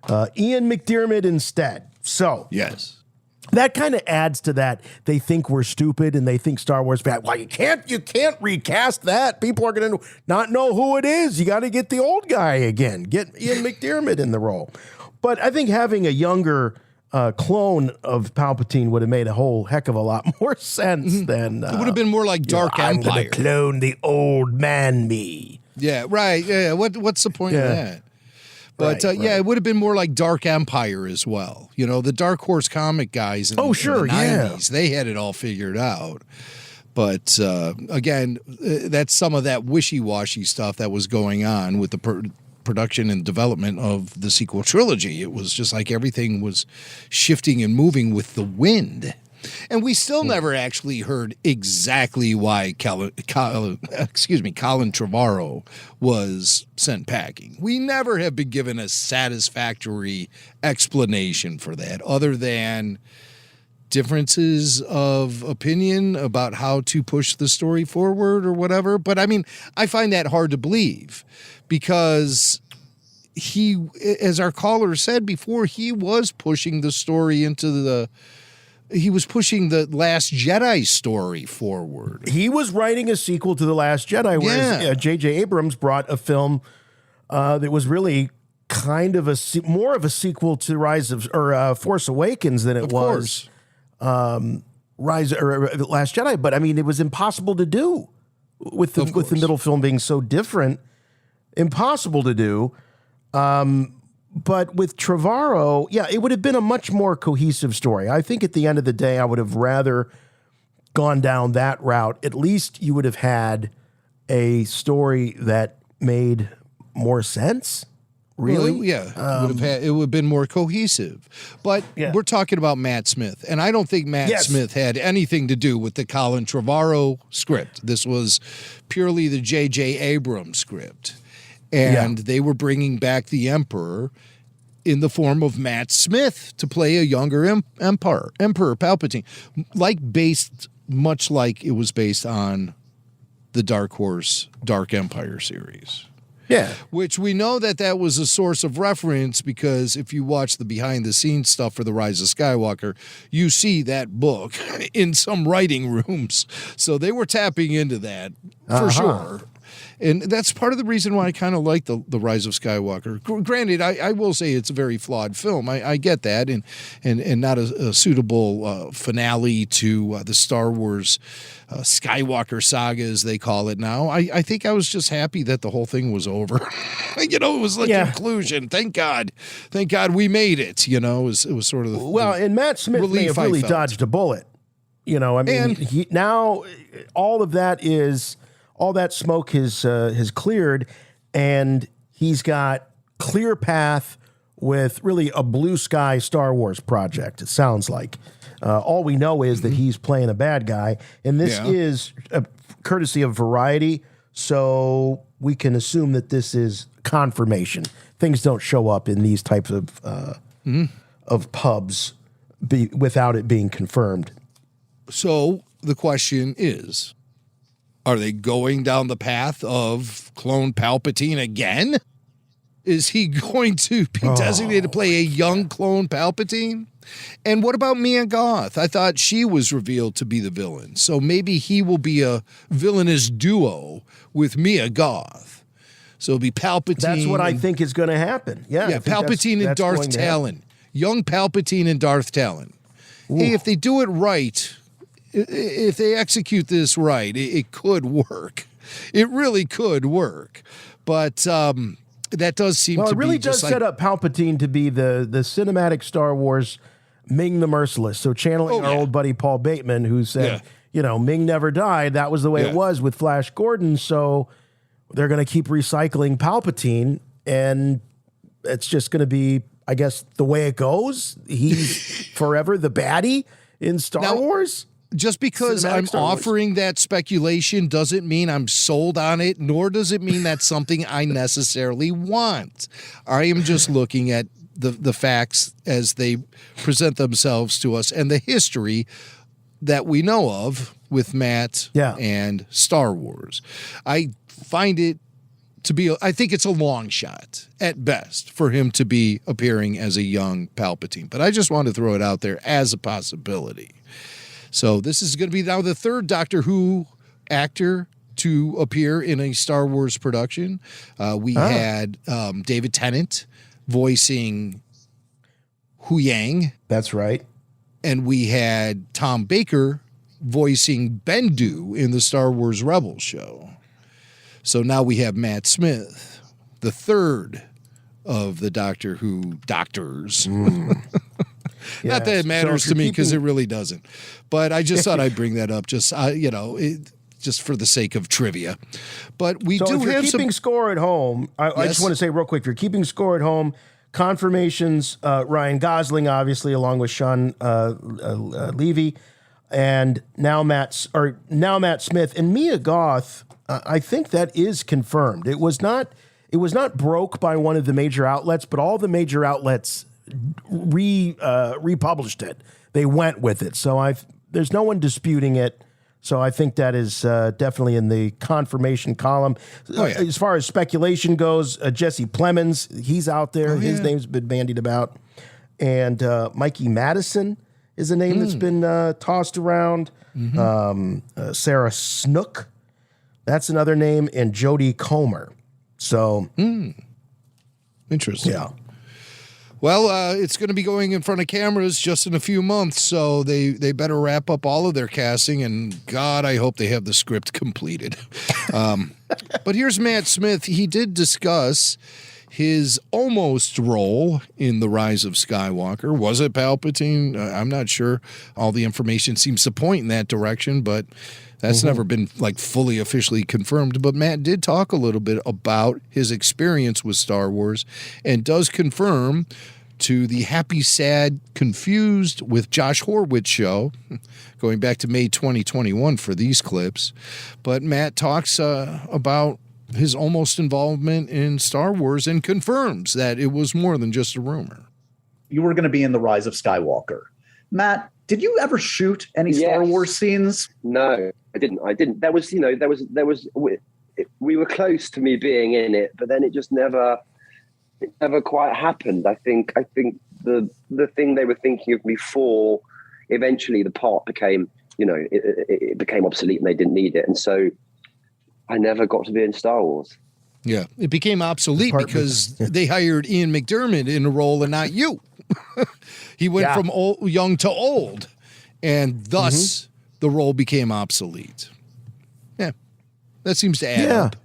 G: Ian McDiarmid instead. So,
I: yes,
G: that kind of adds to that. They think we're stupid, and they think Star Wars bad. Well, you can't recast that. People are going to not know who it is. You got to get the old guy again. Get Ian McDiarmid in the role. But I think having a younger clone of Palpatine would have made a whole heck of a lot more sense than
I: it would have been more like Dark Empire.
G: I'm going to clone the old man me.
I: Yeah, right. Yeah, what's the point of that? But
G: Right.
I: it would have been more like Dark Empire as well. You know, the Dark Horse comic guys in, in the 90s, they had it all figured out. But again, that's some of that wishy-washy stuff that was going on with the production and development of the sequel trilogy. It was just like everything was shifting and moving with the wind. And we still never actually heard exactly why Colin Trevorrow was sent packing. We never have been given a satisfactory explanation for that, other than differences of opinion about how to push the story forward or whatever. But I mean, I find that hard to believe, because he, as our caller said before, he was pushing the story he was pushing the Last Jedi story forward.
G: He was writing a sequel to The Last Jedi, whereas J.J. Abrams brought a film that was really kind of more of a sequel to Force Awakens than it was Last Jedi. But I mean, it was impossible to do with the middle film being so different. Impossible to do. But with Trevorrow, it would have been a much more cohesive story. I think at the end of the day, I would have rather gone down that route. At least you would have had a story that made more sense. Really?
I: Well, it would have been more cohesive. But we're talking about Matt Smith, and I don't think Matt Smith had anything to do with the Colin Trevorrow script. This was purely the J.J. Abrams script. And they were bringing back the Emperor in the form of Matt Smith to play a younger Emperor Palpatine, much like it was based on the Dark Horse Dark Empire series.
G: Yeah.
I: Which we know that was a source of reference, because if you watch the behind-the-scenes stuff for The Rise of Skywalker, you see that book in some writing rooms. So they were tapping into that for sure. And that's part of the reason why I kind of like the Rise of Skywalker. Granted, I will say it's a very flawed film. I get that, and not a suitable finale to the Star Wars Skywalker saga, as they call it now. I think I was just happy that the whole thing was over. It was the conclusion. Thank God we made it. It was sort of
G: and Matt Smith may have really dodged a bullet. Now all of that is. All that smoke has cleared, and he's got clear path with really a blue sky Star Wars project, it sounds like. All we know is that he's playing a bad guy, and this is a courtesy of Variety, so we can assume that this is confirmation. Things don't show up in these types of pubs without it being confirmed.
I: So the question is, are they going down the path of clone Palpatine again? Is he going to be designated to play a young clone Palpatine? And what about Mia Goth? I thought she was revealed to be the villain. So maybe he will be a villainous duo with Mia Goth. So it'll be Palpatine.
G: That's what I think is going to happen. Yeah,
I: Palpatine and Darth Talon. Young Palpatine and Darth Talon. Ooh. Hey, if they do it right, if they execute this right, it could work. It really could work. But that does seem to be.
G: Well, it really does set up Palpatine to be the cinematic Star Wars Ming the Merciless. So channeling our old buddy Paul Bateman, who said, Ming never died. That was the way it was with Flash Gordon. So they're going to keep recycling Palpatine, and it's just going to be, I guess, the way it goes. He's forever the baddie in Star Wars.
I: Just because I'm offering that speculation doesn't mean I'm sold on it, nor does it mean that's something I necessarily want. I am just looking at the facts as they present themselves to us and the history that we know of with Matt and Star Wars. I find it to be, I think it's a long shot at best for him to be appearing as a young Palpatine, but I just want to throw it out there as a possibility. So this is going to be now the third Doctor Who actor to appear in a Star Wars production. We had David Tennant voicing Huyang.
G: That's right.
I: And we had Tom Baker voicing Bendu in the Star Wars Rebels show. So now we have Matt Smith, the third of the Doctor Who doctors. Not that it matters to me because it really doesn't. But I just thought I'd bring that up just for the sake of trivia. But we do have
G: keeping score at home. I just want to say real quick, if you're keeping score at home, confirmations, Ryan Gosling, obviously, along with Sean Levy, and now Matt Smith and Mia Goth. I think that is confirmed. It was not broke by one of the major outlets, but all the major outlets republished it. They went with it. So there's no one disputing it. So I think that is definitely in the confirmation column. As far as speculation goes, Jesse Plemons, he's out there. His name's been bandied about. And Mikey Madison is a name that's been tossed around. Sarah Snook, that's another name. And Jodie Comer. So
I: interesting.
G: Yeah.
I: Well, it's going to be going in front of cameras just in a few months, so they better wrap up all of their casting, and God, I hope they have the script completed. But here's Matt Smith. He did discuss his almost role in The Rise of Skywalker. Was it Palpatine? I'm not sure. All the information seems to point in that direction, but that's never been fully officially confirmed. But Matt did talk a little bit about his experience with Star Wars and does confirm to the Happy, Sad, Confused with Josh Horowitz show, going back to May 2021 for these clips. But Matt talks about his almost involvement in Star Wars and confirms that it was more than just a rumor.
L: You were going to be in The Rise of Skywalker. Matt, did you ever shoot any Star Wars scenes?
M: No, I didn't. There was. We were close to me being in it, but then it just never quite happened. I think the thing they were thinking of me for, eventually the part became, it became obsolete and they didn't need it, and so I never got to be in Star Wars.
I: Yeah, it became obsolete because they hired Ian McDiarmid in a role and not you. He went from young to old, and thus the role became obsolete. Yeah, that seems to add up.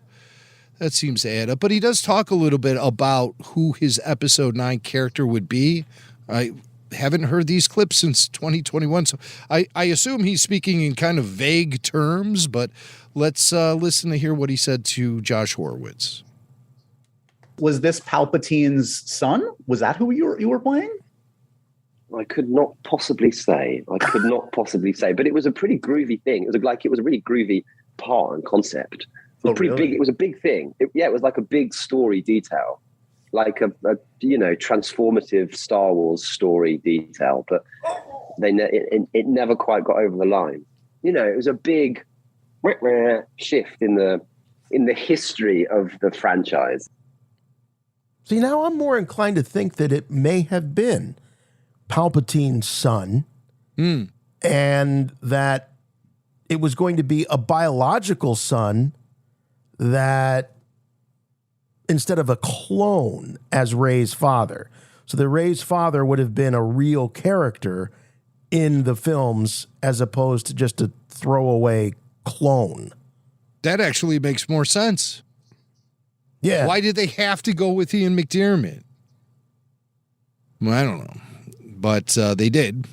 I: That seems to add up. But he does talk a little bit about who his Episode 9 character would be. I haven't heard these clips since 2021, so I assume he's speaking in kind of vague terms, but let's listen to hear what he said to Josh Horowitz.
L: Was this Palpatine's son? Was that who you were playing?
M: I could not possibly say. But it was a pretty groovy thing. It was a really groovy part and concept. It was pretty big. It was a big thing. It was like a big story detail, like a transformative Star Wars story detail. But it never quite got over the line. It was a big shift in the history of the franchise.
G: See, now I'm more inclined to think that it may have been Palpatine's son, and that it was going to be a biological son that instead of a clone as Rey's father. So the Rey's father would have been a real character in the films as opposed to just a throwaway clone.
I: That actually makes more sense.
G: Yeah.
I: Why did they have to go with Ian McDiarmid? Well, I don't know, but they did.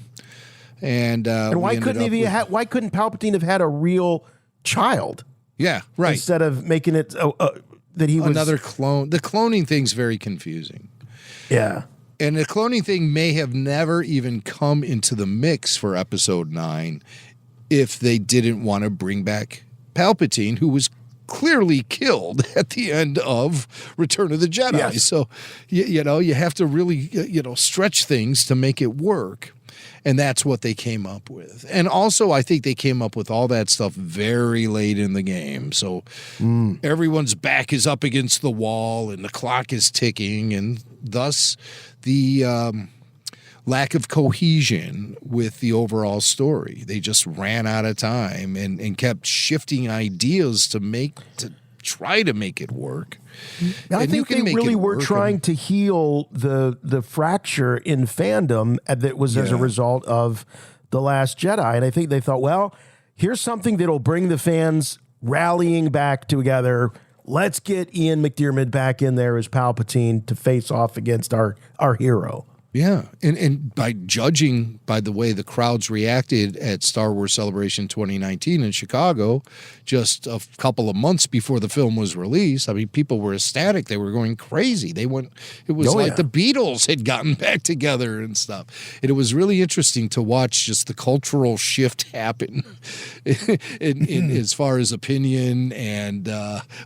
I: And
G: why couldn't Palpatine have had a real child?
I: Yeah, right.
G: Instead of making it that he was
I: another clone. The cloning thing's very confusing.
G: Yeah.
I: And the cloning thing may have never even come into the mix for episode 9 if they didn't want to bring back Palpatine, who was clearly killed at the end of Return of the Jedi.
G: Yes.
I: So, you have to really, stretch things to make it work. And that's what they came up with. And also, I think they came up with all that stuff very late in the game. So everyone's back is up against the wall and the clock is ticking. And thus, the lack of cohesion with the overall story. They just ran out of time and kept shifting ideas to try to make it work.
G: I think they really were trying to heal the fracture in fandom that was as a result of The Last Jedi. And I think they thought, well, here's something that'll bring the fans rallying back together. Let's get Ian McDiarmid back in there as Palpatine to face off against our hero.
I: Yeah, and by judging by the way the crowds reacted at Star Wars Celebration 2019 in Chicago, just a couple of months before the film was released, I mean, people were ecstatic. They were going crazy. It was like the Beatles had gotten back together and stuff. And it was really interesting to watch just the cultural shift happen in as far as opinion and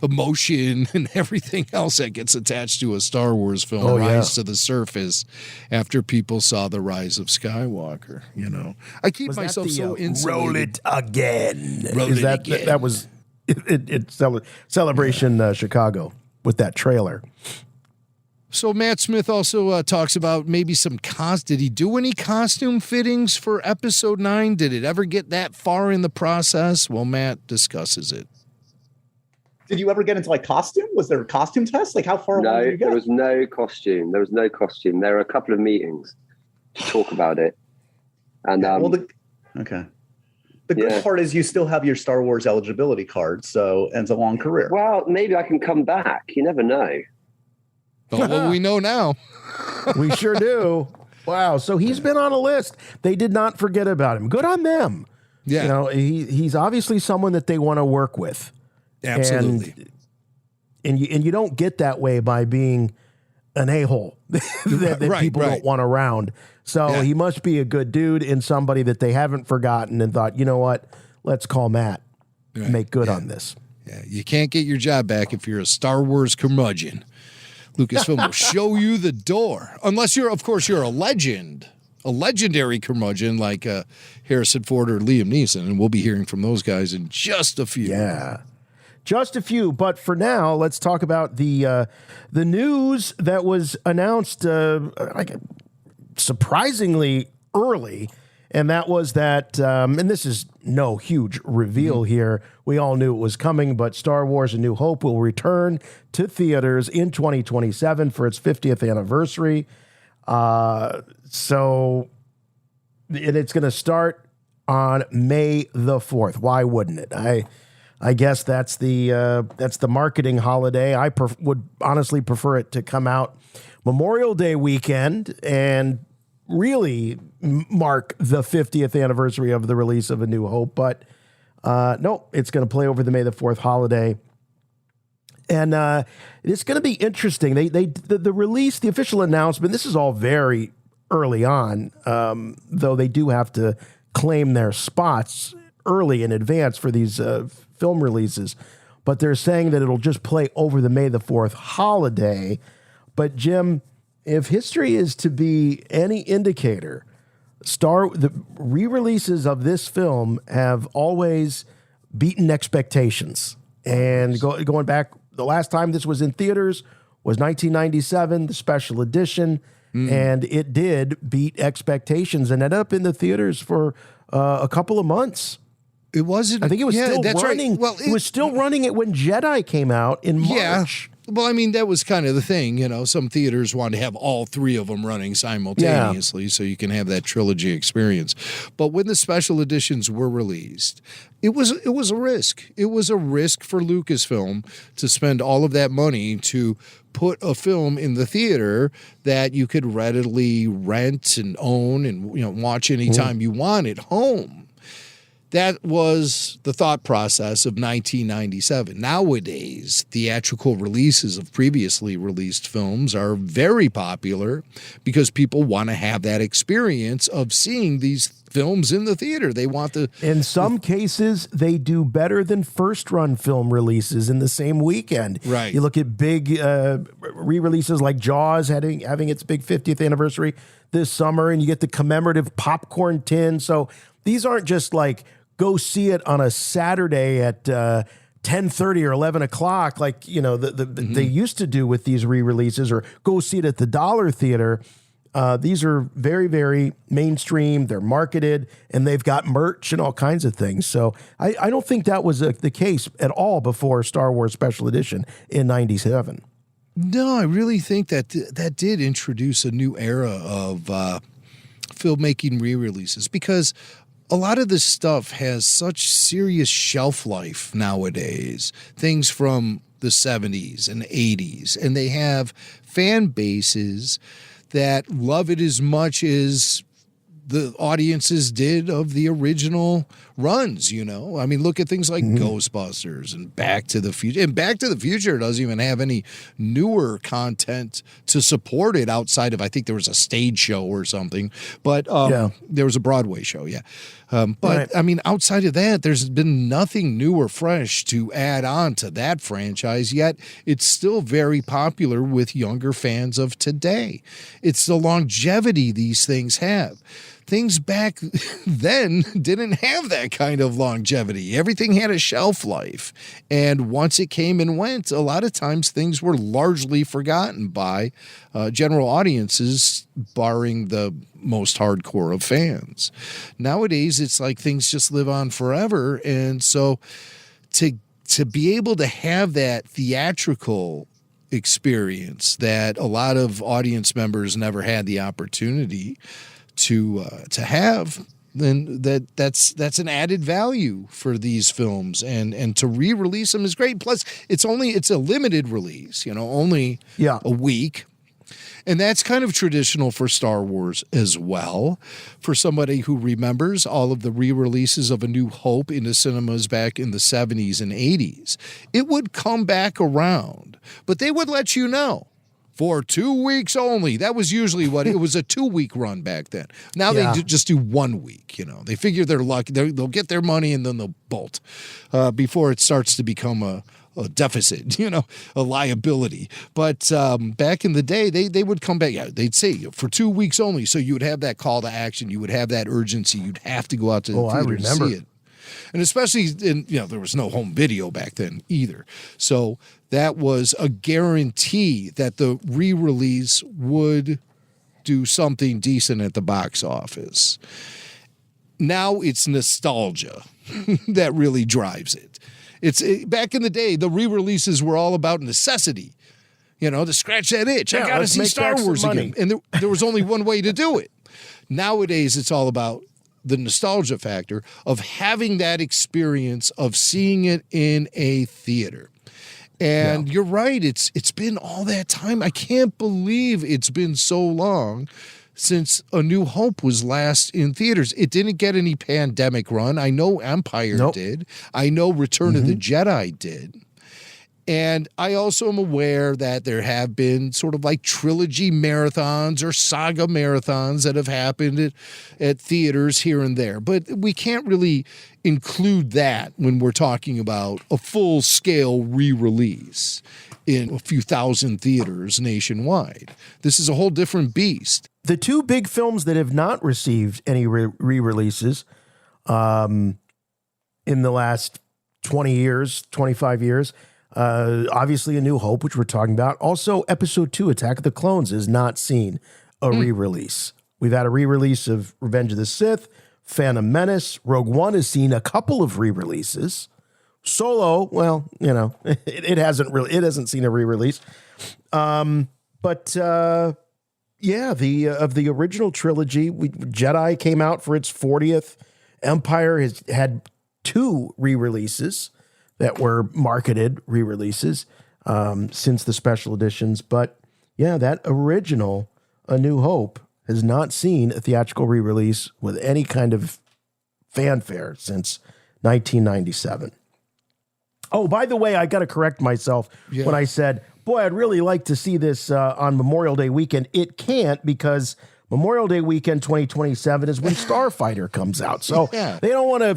I: emotion and everything else that gets attached to a Star Wars film rise to the surface after people saw The Rise of Skywalker. I keep myself so insulated.
G: Roll it again.
I: Roll it again.
G: That was Celebration Chicago with that trailer.
I: So Matt Smith also talks about maybe some did he do any costume fittings for episode 9? Did it ever get that far in the process? Well, Matt discusses it.
L: Did you ever get into costume? Was there a costume test? How far along did you get?
M: There was no costume. There were a couple of meetings to talk about it. And
L: the good part is you still have your Star Wars eligibility card, so it's a long career.
M: Well, maybe I can come back. You never know.
I: Well, we know now.
G: We sure do. Wow. So he's been on a list. They did not forget about him. Good on them.
I: Yeah.
G: He's obviously someone that they want to work with.
I: Absolutely.
G: And you don't get that way by being an a-hole that people don't want around. So he must be a good dude and somebody that they haven't forgotten and thought, you know what, let's call Matt, make good on this.
I: Yeah, you can't get your job back if you're a Star Wars curmudgeon. Lucasfilm will show you the door. Unless you're a legend. A legendary curmudgeon like Harrison Ford or Liam Neeson. And we'll be hearing from those guys in just a few.
G: Yeah. Just a few, but for now, let's talk about the news that was announced surprisingly early, and that was that, and this is no huge reveal here. We all knew it was coming, but Star Wars: A New Hope will return to theaters in 2027 for its 50th anniversary. And it's going to start on May the 4th. Why wouldn't it? I guess that's the marketing holiday. I would honestly prefer it to come out Memorial Day weekend and really mark the 50th anniversary of the release of A New Hope. But no, it's going to play over the May the 4th holiday. And it's going to be interesting. The release, the official announcement, this is all very early on, though they do have to claim their spots early in advance for these film releases, but they're saying that it'll just play over the May the 4th holiday. But Jim, if history is to be any indicator, the re-releases of this film have always beaten expectations. And going back, the last time this was in theaters was 1997, the special edition, and it did beat expectations and ended up in the theaters for a couple of months.
I: It wasn't.
G: I think it was still running.
I: Right. Well,
G: it was still running it when Jedi came out in March.
I: Well, I mean, that was kind of the thing. Some theaters wanted to have all three of them running simultaneously so you can have that trilogy experience. But when the special editions were released, it was a risk. It was a risk for Lucasfilm to spend all of that money to put a film in the theater that you could readily rent and own and watch anytime you want at home. that was the thought process of 1997. Nowadays, theatrical releases of previously released films are very popular because people want to have that experience of seeing these films in the theater. They want to.
G: In some cases, they do better than first-run film releases in the same weekend.
I: Right.
G: You look at big re-releases like Jaws having its big 50th anniversary this summer, and you get the commemorative popcorn tin. So these aren't just like go see it on a Saturday at 10:30 or 11 o'clock, like they used to do with these re-releases, or go see it at the Dollar Theater. These are very, very mainstream. They're marketed, and they've got merch and all kinds of things. So I don't think that was the case at all before Star Wars Special Edition in '97.
I: No, I really think that did introduce a new era of filmmaking re-releases, because a lot of this stuff has such serious shelf life nowadays. Things from the 70s and 80s, and they have fan bases that love it as much as the audiences did of the original runs, I mean, look at things like Ghostbusters and Back to the Future. And Back to the Future doesn't even have any newer content to support it outside of, I think there was a stage show or something. But there was a Broadway show, But, I mean, outside of that, there's been nothing new or fresh to add on to that franchise, yet it's still very popular with younger fans of today. It's the longevity these things have. Things back then didn't have that kind of longevity. Everything had a shelf life. And once it came and went, a lot of times things were largely forgotten by general audiences, barring the most hardcore of fans. Nowadays, it's like things just live on forever. And so to be able to have that theatrical experience that a lot of audience members never had the opportunity to have, then that's an added value for these films, and to re-release them is great. Plus, it's a limited release, only a week. And that's kind of traditional for Star Wars as well. For somebody who remembers all of the re-releases of A New Hope into cinemas back in the 70s and 80s, it would come back around, but they would let you know. For 2 weeks only. That was usually what it was, a 2-week run back then. Now they just do 1 week. They figure they're lucky. They'll get their money and then they'll bolt before it starts to become a deficit, a liability. But back in the day, they would come back. They'd say for 2 weeks only. So you would have that call to action. You would have that urgency. You'd have to go out to the theater to see it. And especially there was no home video back then either. So that was a guarantee that the re-release would do something decent at the box office. Now it's nostalgia that really drives it. Back in the day, the re-releases were all about necessity. To scratch that itch. I got to see Star Wars again. And there was only one way to do it. Nowadays, it's all about the nostalgia factor of having that experience of seeing it in a theater. And you're right, it's been all that time. I can't believe it's been so long since A New Hope was last in theaters. It didn't get any pandemic run. I know Empire did. I know Return of the Jedi did. And I also am aware that there have been sort of like trilogy marathons or saga marathons that have happened at theaters here and there. But we can't really include that when we're talking about a full-scale re-release in a few thousand theaters nationwide. This is a whole different beast.
G: The two big films that have not received any re-releases in the last 20 years, 25 years, obviously A New Hope, which we're talking about. Also, Episode 2, Attack of the Clones, has not seen a re-release. We've had a re-release of Revenge of the Sith, Phantom Menace. Rogue One has seen a couple of re-releases. Solo, well, it hasn't seen a re-release. But the of the original trilogy, Jedi came out for its 40th. Empire has had 2 re-releases that were marketed re-releases since the special editions. But that original A New Hope has not seen a theatrical re-release with any kind of fanfare since 1997. Oh, by the way, I got to correct myself when I said, boy, I'd really like to see this on Memorial Day weekend. It can't, because Memorial Day weekend 2027 is when Starfighter comes out. So they don't want to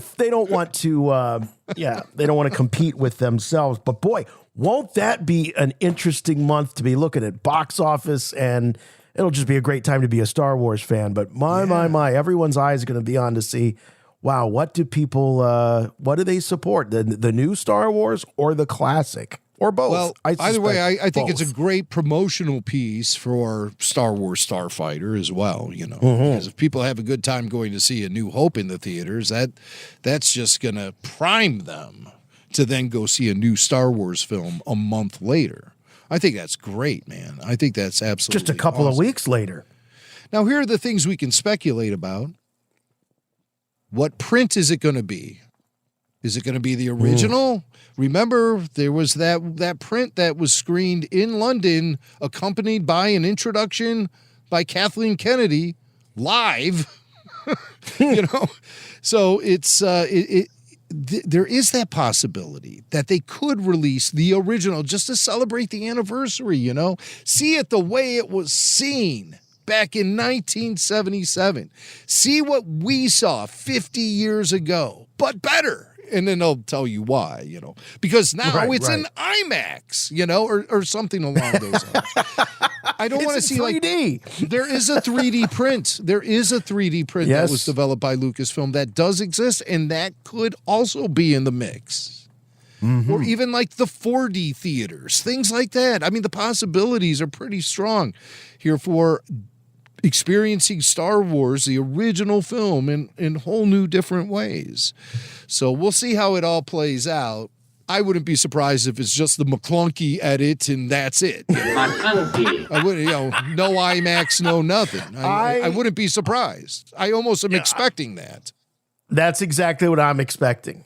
G: compete with themselves. But boy, won't that be an interesting month to be looking at box office, and it'll just be a great time to be a Star Wars fan. But my, everyone's eyes are going to be on to see, wow, what do they support? The new Star Wars or the classic? Or both.
I: Well, either way, I think it's a great promotional piece for Star Wars Starfighter as well, because if people have a good time going to see A New Hope in the theaters, that's just going to prime them to then go see a new Star Wars film a month later. I think that's great, man. I think that's absolutely
G: just a couple of weeks later.
I: Now, here are the things we can speculate about. What print is it going to be? Is it going to be the original? Remember, there was that print that was screened in London, accompanied by an introduction by Kathleen Kennedy live. So it's there is that possibility that they could release the original just to celebrate the anniversary. See it the way it was seen back in 1977. See what we saw 50 years ago, but better. And then they'll tell you why, because now it's in IMAX, or something along those lines. I don't want to see
G: 3D.
I: There is a 3D print. There is a 3D print that was developed by Lucasfilm that does exist, and that could also be in the mix. Or even like the 4D theaters, things like that. I mean, the possibilities are pretty strong here for experiencing Star Wars, the original film, in whole new different ways. So we'll see how it all plays out. I wouldn't be surprised if it's just the McClunky edit and that's it. I would, no IMAX, no nothing. I wouldn't be surprised. I almost am expecting that.
G: That's exactly what I'm expecting.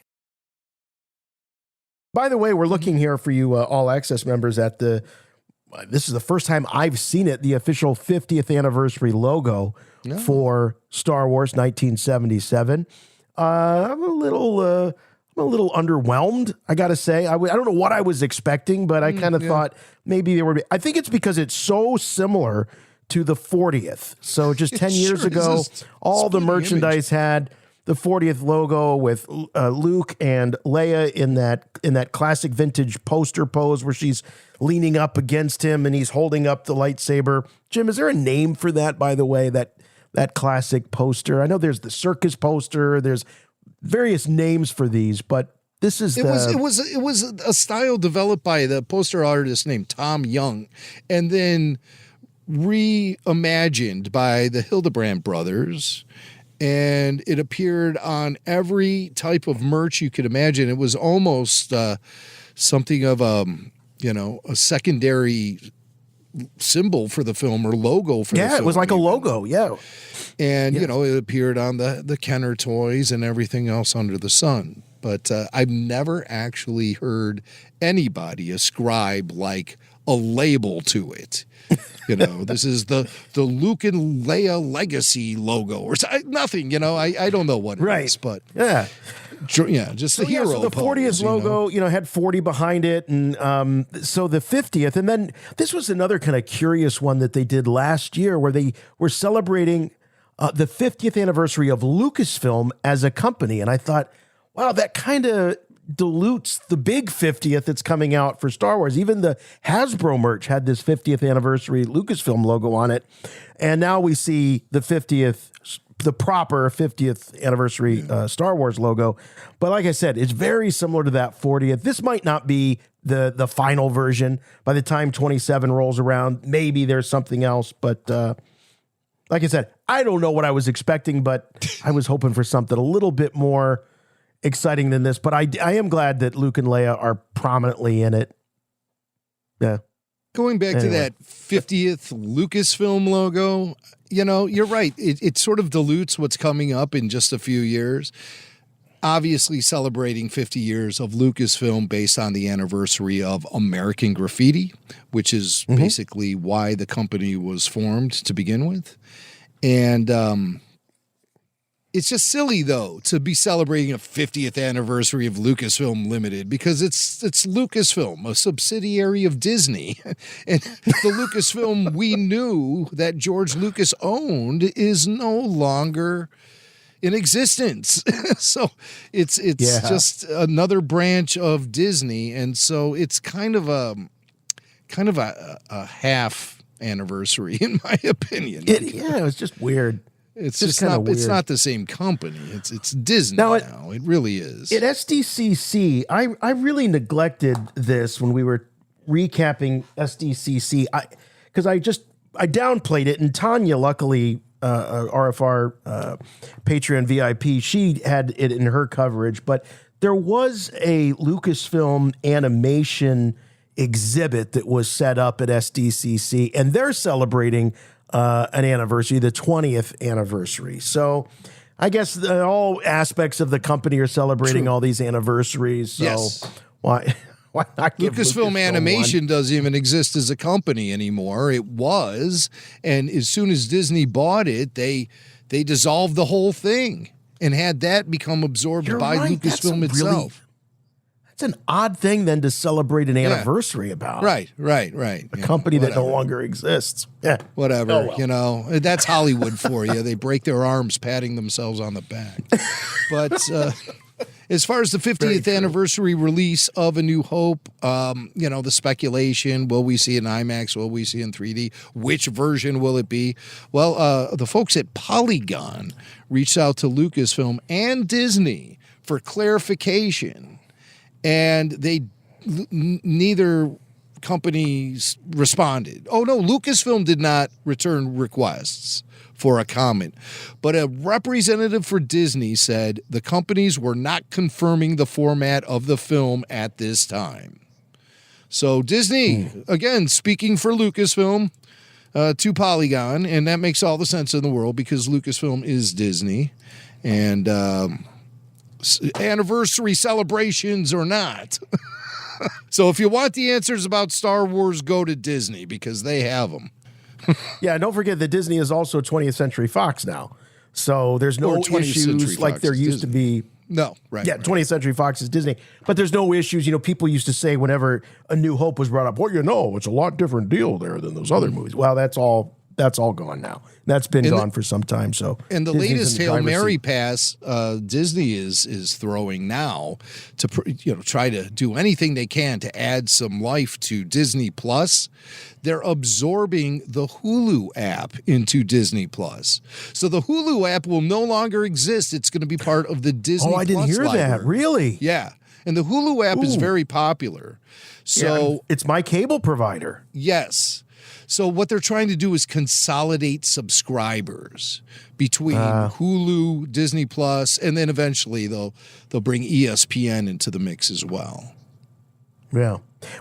G: By the way, we're looking here for you All Access members at this is the first time I've seen it, the official 50th anniversary logo for Star Wars 1977. I'm a little underwhelmed, I got to say. I don't know what I was expecting, but I kind of thought maybe there would be. I think it's because it's so similar to the 40th. So just 10 years ago, all the merchandise had the 40th logo with Luke and Leia in that classic vintage poster pose where she's leaning up against him and he's holding up the lightsaber. Jim, is there a name for that, by the way, that classic poster? I know there's the circus poster. There's various names for these, but this is
I: it was a style developed by the poster artist named Tom Young, and then reimagined by the Hildebrand brothers. And it appeared on every type of merch you could imagine. It was almost something of a secondary symbol for the film or logo for the film.
G: Yeah, it was like a logo,
I: And, it appeared on the Kenner toys and everything else under the sun. But I've never actually heard anybody ascribe like a label to it. This is the Luke and Leia Legacy logo or nothing. I don't know what it is, but just the hero. So
G: the 40th logo, had 40 behind it, and so the 50th, and then this was another kind of curious one that they did last year, where they were celebrating the 50th anniversary of Lucasfilm as a company, and I thought, wow, that kind of dilutes the big 50th that's coming out for Star Wars. Even the Hasbro merch had this 50th anniversary Lucasfilm logo on it. And now we see the 50th, the proper 50th anniversary Star Wars logo. But like I said, it's very similar to that 40th. This might not be the final version. By the time 27 rolls around, maybe there's something else. But like I said, I don't know what I was expecting, but I was hoping for something a little bit more exciting than this, but I am glad that Luke and Leia are prominently in it. Yeah.
I: Going back to that 50th Lucasfilm logo, you're right. It sort of dilutes what's coming up in just a few years. Obviously celebrating 50 years of Lucasfilm based on the anniversary of American Graffiti, which is basically why the company was formed to begin with. And It's just silly, though, to be celebrating a 50th anniversary of Lucasfilm Limited because it's Lucasfilm, a subsidiary of Disney. And the Lucasfilm we knew that George Lucas owned is no longer in existence. So it's just another branch of Disney. And so it's kind of a half anniversary, in my opinion.
G: It was just weird.
I: It's just not. Weird. It's not the same company. It's Disney now. It really is.
G: At SDCC, I really neglected this when we were recapping SDCC. Because I downplayed it, and Tanya, luckily, RFR Patreon VIP, she had it in her coverage. But there was a Lucasfilm animation exhibit that was set up at SDCC, and they're celebrating an anniversary, the 20th anniversary. So I guess all aspects of the company are celebrating all these anniversaries. So why not give
I: Lucasfilm Animation doesn't even exist as a company anymore. It was, and as soon as Disney bought it, they dissolved the whole thing and had that become absorbed by Lucasfilm itself.
G: It's an odd thing then to celebrate an anniversary about.
I: Right.
G: A company that no longer exists. Yeah.
I: Whatever.
G: Oh, well.
I: You know, that's Hollywood for you. They break their arms patting themselves on the back. But as far as the 50th anniversary release of A New Hope, the speculation, will we see an IMAX? Will we see in 3D? Which version will it be? Well, the folks at Polygon reached out to Lucasfilm and Disney for clarification. And neither companies responded. Oh, no, Lucasfilm did not return requests for a comment. But a representative for Disney said the companies were not confirming the format of the film at this time. So Disney, again, speaking for Lucasfilm to Polygon, and that makes all the sense in the world because Lucasfilm is Disney. And anniversary celebrations or not. So if you want the answers about Star Wars, go to Disney because they have them.
G: Yeah, don't forget that Disney is also 20th Century Fox now. So there's no issues like there used to be.
I: No, right.
G: Yeah, 20th Century Fox is Disney. But there's no issues. You know, people used to say whenever A New Hope was brought up, well, it's a lot different deal there than those other movies. Well, that's all gone now. That's been gone for some time. So,
I: and the latest Hail Mary pass Disney is throwing now to try to do anything they can to add some life to Disney Plus. They're absorbing the Hulu app into Disney Plus. So the Hulu app will no longer exist. It's going to be part of the Disney Plus.
G: I didn't hear
I: library.
G: that. Really?
I: Yeah. And the Hulu app is very popular. So
G: it's my cable provider.
I: Yes. So what they're trying to do is consolidate subscribers between Hulu, Disney Plus, and then eventually they'll bring ESPN into the mix as well.
G: Yeah.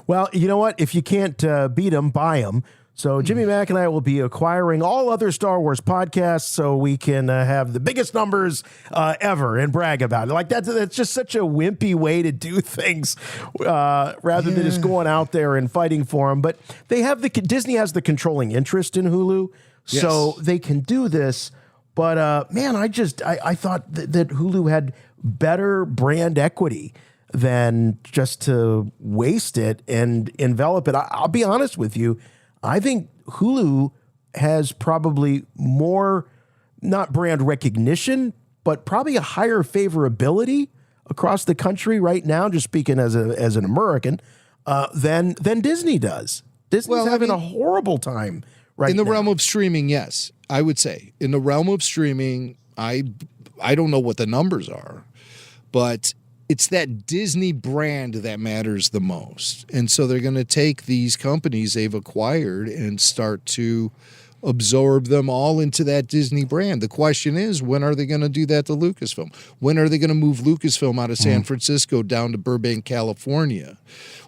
G: Well, you know what? If you can't beat them, buy them. So Jimmy Mack and I will be acquiring all other Star Wars podcasts so we can have the biggest numbers ever and brag about it. Like that's just such a wimpy way to do things rather than just going out there and fighting for them. But Disney has the controlling interest in Hulu, so they can do this. But man, I thought that Hulu had better brand equity than just to waste it and envelop it. I'll be honest with you. I think Hulu has probably more, not brand recognition, but probably a higher favorability across the country right now, just speaking as an American, than Disney does. Disney's having a horrible time right now.
I: In the realm of streaming, yes, I would say. In the realm of streaming, I don't know what the numbers are, but it's that Disney brand that matters the most. And so they're going to take these companies they've acquired and start to absorb them all into that Disney brand. The question is, when are they going to do that to Lucasfilm? When are they going to move Lucasfilm out of San Francisco down to Burbank, California,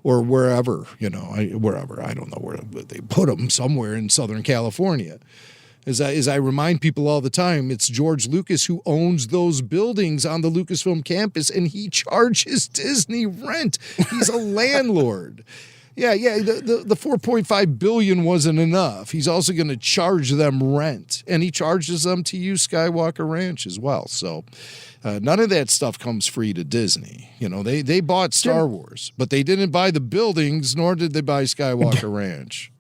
I: or wherever, wherever, I don't know where they put them, somewhere in Southern California. As I remind people all the time, it's George Lucas who owns those buildings on the Lucasfilm campus, and he charges Disney rent. He's a landlord. Yeah. The $4.5 billion wasn't enough. He's also going to charge them rent, and he charges them to use Skywalker Ranch as well. So none of that stuff comes free to Disney. You know, they bought Star Wars, but they didn't buy the buildings, nor did they buy Skywalker Ranch.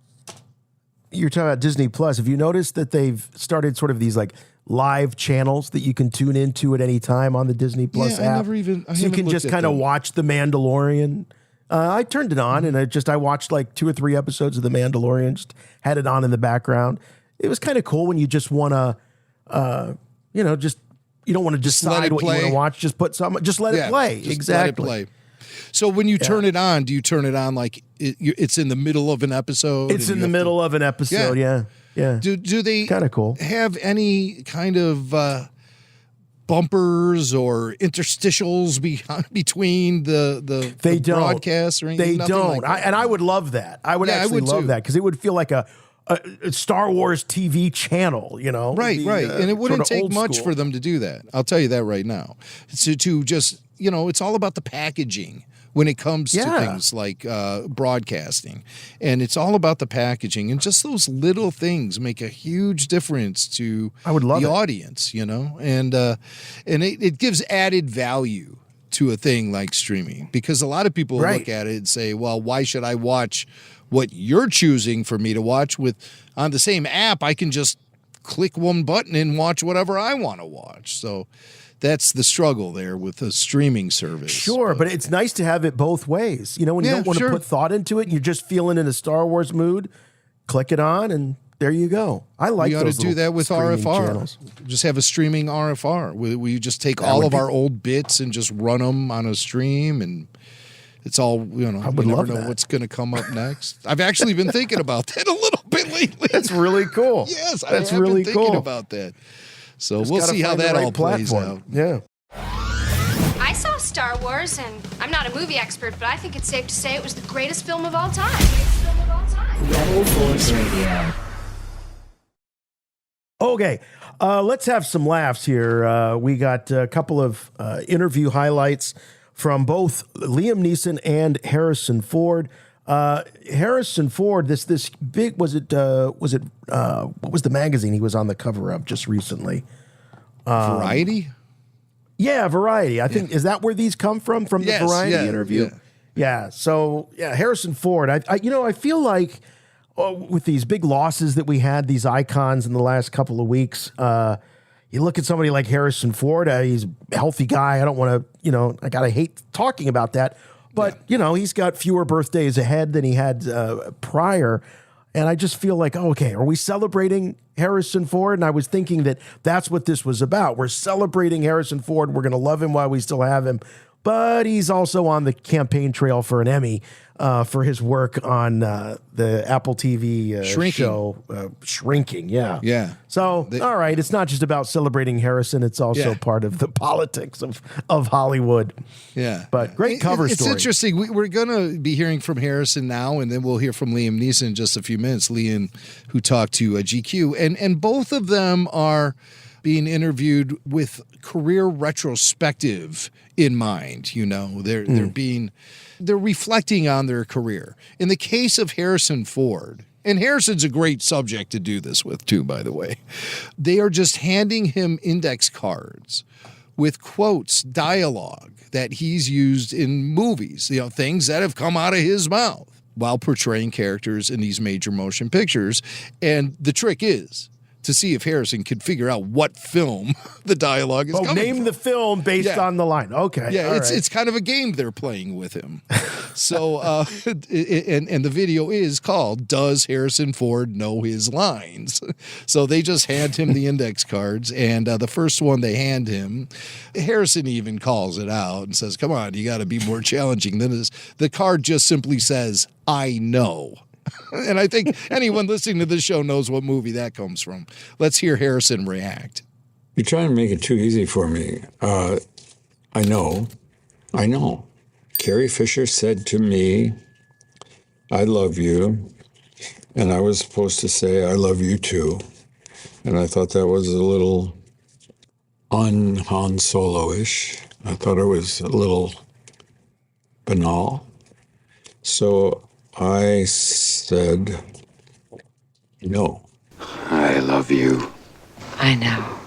G: You're talking about Disney Plus. Have you noticed that they've started sort of these like live channels that you can tune into at any time on the Disney Plus app?
I: So
G: you can just kind of watch The Mandalorian. I turned it on and I watched like 2 or 3 episodes of The Mandalorian, just had it on in the background. It was kind of cool when you just want to, you don't want to decide what you want to watch. Just put something, just let it play. Exactly.
I: Let it play. So when you turn it on, do you turn it on like it's in the middle of an episode?
G: It's in the middle of an episode, yeah.
I: Do they
G: kind of cool
I: have any kind of bumpers or interstitials between the broadcasts or anything?
G: They don't. Like I would love that. I would actually love that because it would feel like a Star Wars TV channel, you know?
I: Right. And it wouldn't take much for them to do that. I'll tell you that right now. To just, it's all about the packaging when it comes to things like broadcasting. And it's all about the packaging. And just those little things make a huge difference to the audience, And it gives added value to a thing like streaming. Because a lot of people look at it and say, well, why should I watch what you're choosing for me to watch on the same app? I can just click one button and watch whatever I want to watch. So that's the struggle there with a streaming service.
G: Sure, but it's nice to have it both ways. When you don't want to put thought into it and you're just feeling in a Star Wars mood, click it on and there you go. I like those.
I: We ought to do that with RFR.
G: Channels.
I: Just have a streaming RFR where you just take all of our old bits and just run them on a stream, and it's all, I would never know what's going to come up next. I've actually been thinking about that a little bit lately.
G: That's really cool.
I: Yes, I've been thinking about that. So we'll see how that all plays out.
G: Yeah.
N: I saw Star Wars, and I'm not a movie expert, but I think it's safe to say it was the greatest film of all time.
D: Rebel Force Radio.
G: Okay, let's have some laughs here. We got a couple of interview highlights from both Liam Neeson and Harrison Ford. Harrison Ford, this big, what was the magazine he was on the cover of just recently?
I: Variety?
G: Yeah, Variety. I think, is that where these come from the Variety interview? Yeah. So, Harrison Ford, I feel like with these big losses that we had, these icons in the last couple of weeks, you look at somebody like Harrison Ford, he's a healthy guy. I don't want to, I hate talking about that. But, he's got fewer birthdays ahead than he had prior. And I just feel like, okay, are we celebrating Harrison Ford? And I was thinking that that's what this was about. We're celebrating Harrison Ford. We're going to love him while we still have him. But he's also on the campaign trail for an Emmy for his work on the Apple TV show, Shrinking. Yeah.
I: Yeah.
G: So, all right, it's not just about celebrating Harrison. It's also part of the politics of Hollywood.
I: Yeah.
G: But great cover story.
I: It's interesting. We're going to be hearing from Harrison now, and then we'll hear from Liam Neeson in just a few minutes. Liam, who talked to GQ. And both of them are being interviewed with career retrospective in mind. They're reflecting on their career. In the case of Harrison Ford, and Harrison's a great subject to do this with too, by the way, they are just handing him index cards with quotes, dialogue that he's used in movies, things that have come out of his mouth while portraying characters in these major motion pictures. And the trick is to see if Harrison could figure out what film the dialogue is coming
G: name
I: from.
G: the film based on the line. Okay.
I: Yeah, it's kind of a game they're playing with him. So, and the video is called "Does Harrison Ford Know His Lines?" So they just hand him the index cards, and the first one they hand him, Harrison even calls it out and says, "Come on, you got to be more challenging than this." The card just simply says, "I know." And I think anyone listening to this show knows what movie that comes from. Let's hear Harrison react.
O: You're trying to make it too easy for me. I know. Carrie Fisher said to me, "I love you." And I was supposed to say, "I love you too." And I thought that was a little un-Han Solo-ish. I thought it was a little banal. So I said no.
C: I love you.
E: I know.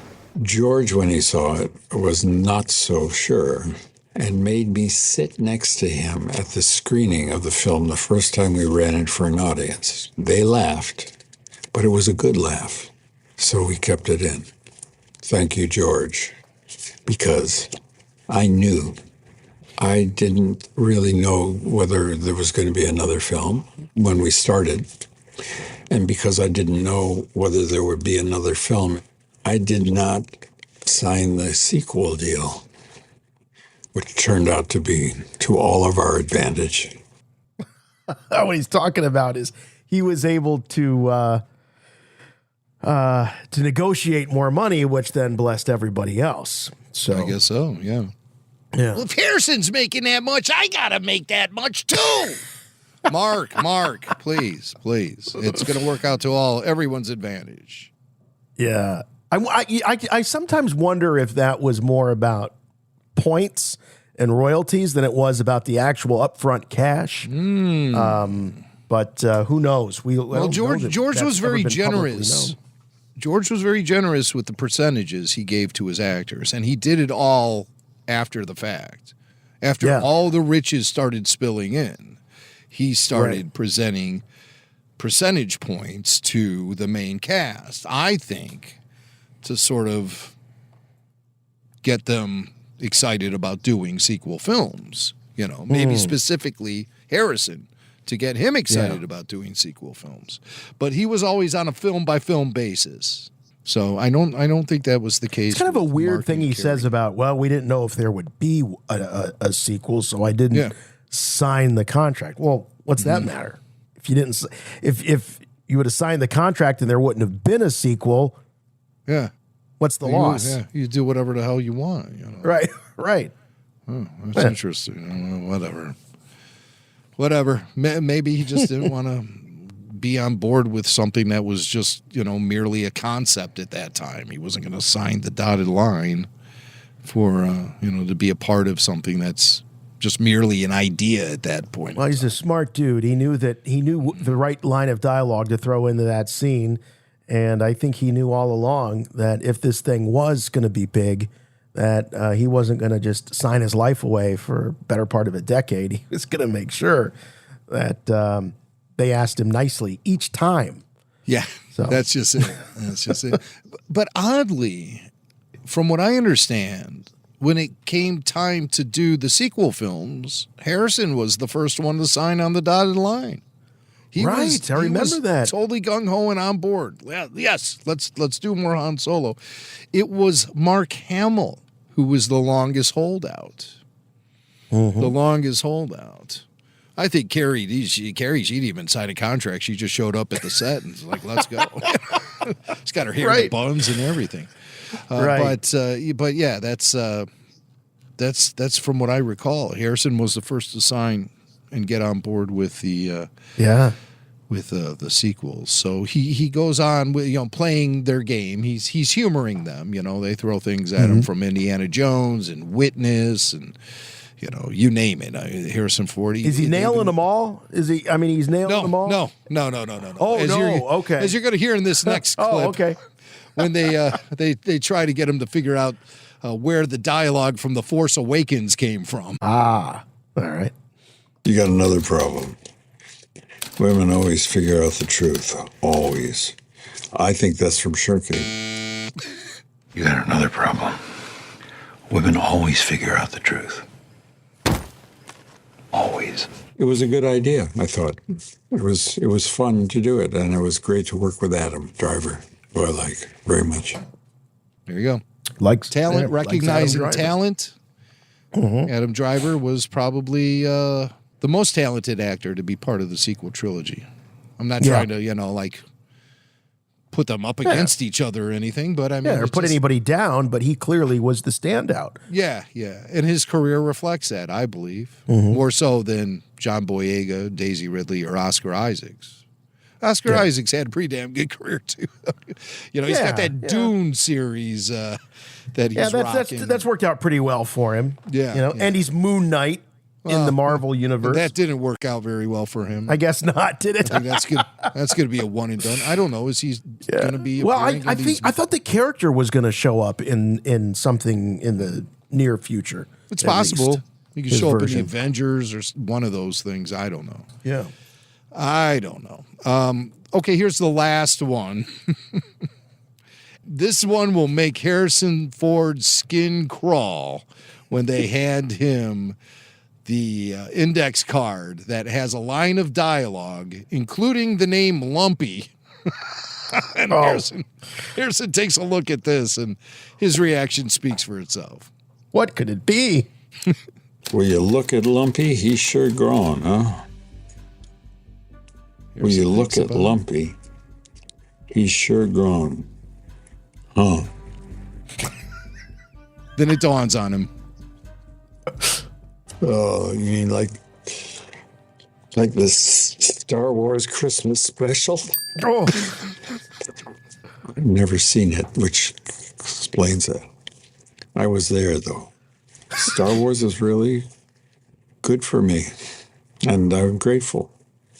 O: George, when he saw it, was not so sure and made me sit next to him at the screening of the film the first time we ran it for an audience. They laughed, but it was a good laugh, so we kept it in. Thank you, George, because I knew. I didn't really know whether there was going to be another film when we started, and because I didn't know whether there would be another film, I did not sign the sequel deal, which turned out to be to all of our advantage.
G: What he's talking about is he was able to negotiate more money, which then blessed everybody else. So
I: I guess so, yeah.
G: Yeah.
I: Well, if Harrison's making that much, I got to make that much too. Mark, please. It's going to work out to everyone's advantage.
G: Yeah. I sometimes wonder if that was more about points and royalties than it was about the actual upfront cash. But who knows?
I: George was very generous. George was very generous with the percentages he gave to his actors, and he did it all after the fact. After all the riches started spilling in, he started presenting percentage points to the main cast, I think, to sort of get them excited about doing sequel films. You know, maybe specifically Harrison, to get him excited about doing sequel films. But he was always on a film-by-film basis. So I don't think that was the case.
G: It's kind of a weird
I: Mark
G: thing he
I: Carey.
G: says about, well, we didn't know if there would be a sequel, so I didn't sign the contract. Well, what's that matter? If you didn't, if you would have signed the contract and there wouldn't have been a sequel, what's the loss?
I: You do whatever the hell you want. You know?
G: Right.
I: Oh, that's interesting. Whatever. Maybe he just didn't want to be on board with something that was just, merely a concept at that time. He wasn't going to sign the dotted line for, to be a part of something that's just merely an idea at that point.
G: Well, he's a smart dude. He knew the right line of dialogue to throw into that scene. And I think he knew all along that if this thing was going to be big, that he wasn't going to just sign his life away for a better part of a decade. He was going to make sure that they asked him nicely each time.
I: Yeah, so that's just it. But oddly, from what I understand, when it came time to do the sequel films, Harrison was the first one to sign on the dotted line. I remember that. Totally gung-ho and on board. Yes, let's do more Han Solo. It was Mark Hamill who was the longest holdout. The longest holdout. I think Carrie, she didn't even sign a contract. She just showed up at the set and was like, let's go. She's got her hair in buns and everything. But yeah, that's from what I recall. Harrison was the first to sign and get on board with the the sequels. So he goes on with playing their game. He's humoring them. They throw things at him from Indiana Jones and Witness and you name it. Harrison Ford.
G: Is he nailing them all? Is he? I mean, he's nailing them all.
I: No.
G: Oh, okay.
I: As you're going to hear in this next clip.
G: Okay.
I: When they try to get him to figure out where the dialogue from The Force Awakens came from.
G: All right.
O: You got another problem. Women always figure out the truth. Always. I think that's from shirking.
C: You got another problem. Women always figure out the truth. Always.
O: It was a good idea, I thought. It was fun to do it, and it was great to work with Adam Driver, who I like very much.
I: There you go.
G: Likes
I: talent, recognizing
G: likes
I: talent. Adam Driver was probably the most talented actor to be part of the sequel trilogy. I'm not trying to, put them up against each other or anything, but I mean,
G: or put anybody down, but he clearly was the standout.
I: Yeah. And his career reflects that, I believe, more so than John Boyega, Daisy Ridley, or Oscar Isaacs. Oscar Isaacs had a pretty damn good career, too. He's got that Dune series that he's rocking.
G: That's worked out pretty well for him. And he's Moon Knight. in the Marvel universe.
I: That didn't work out very well for him.
G: I guess not, did it?
I: I think that's good. That's going to be a one and done. I don't know. Is he going to be?
G: Well, I thought the character was going to show up in something in the near future.
I: It's possible. He could show up in the
G: version.
I: Avengers or one of those things. I don't know.
G: Yeah.
I: I don't know. Okay, here's the last one. This one will make Harrison Ford's skin crawl when they hand him the index card that has a line of dialogue, including the name Lumpy. And Harrison takes a look at this, and his reaction speaks for itself.
G: What could it be?
O: Will you look at Lumpy? He's sure grown, huh? Will you look at Lumpy? He's sure grown. Huh.
I: Then it dawns on him.
O: Oh, you mean like this Star Wars Christmas special?
G: Oh.
O: I've never seen it, which explains it. I was there, though. Star Wars is really good for me, and I'm grateful.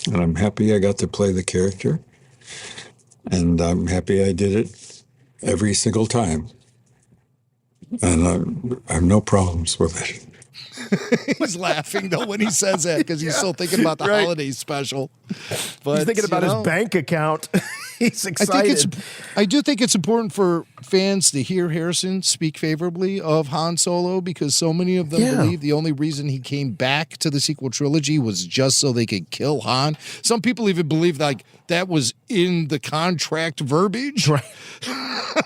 O: And I'm happy I got to play the character, and I'm happy I did it every single time. And I have no problems with it.
I: He's laughing, though, when he says that because he's still thinking about the holiday special. But,
G: he's thinking about his bank account. He's excited.
I: I do think it's important for fans to hear Harrison speak favorably of Han Solo because so many of them believe the only reason he came back to the sequel trilogy was just so they could kill Han. Some people even believe like that was in the contract verbiage.
G: Right.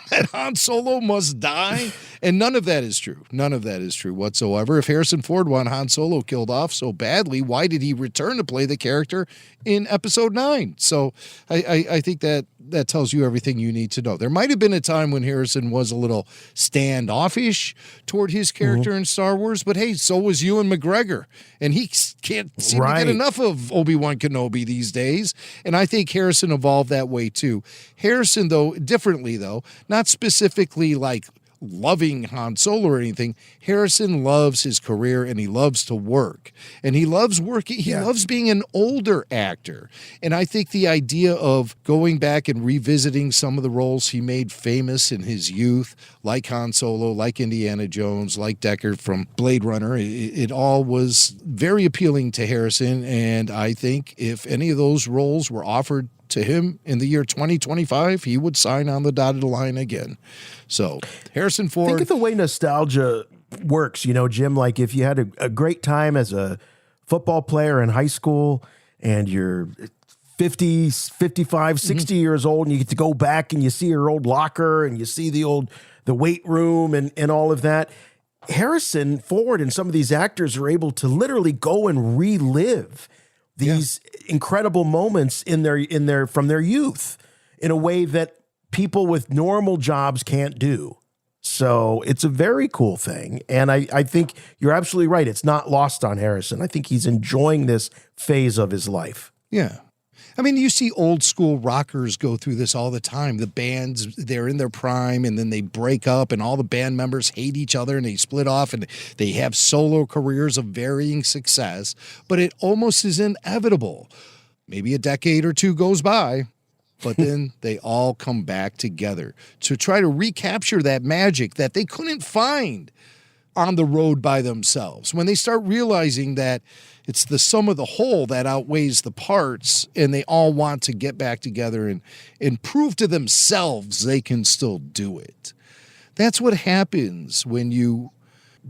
I: That Han Solo must die. And none of that is true. None of that is true whatsoever. If Harrison Ford wanted Han Solo killed off so badly, why did he return to play the character in Episode 9? So I think that tells you everything you need to know. There might have been a time when Harrison was a little standoffish toward his character in Star Wars, but hey, so was Ewan McGregor. And he can't seem to get enough of Obi-Wan Kenobi these days. And I think Harrison evolved that way too. Harrison, though, differently though, not specifically like loving Han Solo or anything. Harrison loves his career and he loves to work. And he loves working. He loves being an older actor. And I think the idea of going back and revisiting some of the roles he made famous in his youth, like Han Solo, like Indiana Jones, like Deckard from Blade Runner, it all was very appealing to Harrison. And I think if any of those roles were offered to him in the year 2025, he would sign on the dotted line again. So Harrison Ford.
G: Think of the way nostalgia works, Jim. Like if you had a great time as a football player in high school and you're 50, 55, 60 years old and you get to go back and you see your old locker and you see the weight room and all of that. Harrison Ford and some of these actors are able to literally go and relive these incredible moments in their from their youth in a way that people with normal jobs can't do. So it's a very cool thing. And I think you're absolutely right. It's not lost on Harrison. I think he's enjoying this phase of his life.
I: Yeah. I mean, you see old school rockers go through this all the time. The bands, they're in their prime and then they break up and all the band members hate each other and they split off and they have solo careers of varying success. But it almost is inevitable. Maybe a decade or two goes by, but then they all come back together to try to recapture that magic that they couldn't find on the road by themselves. When they start realizing that it's the sum of the whole that outweighs the parts, and they all want to get back together and prove to themselves they can still do it. That's what happens when you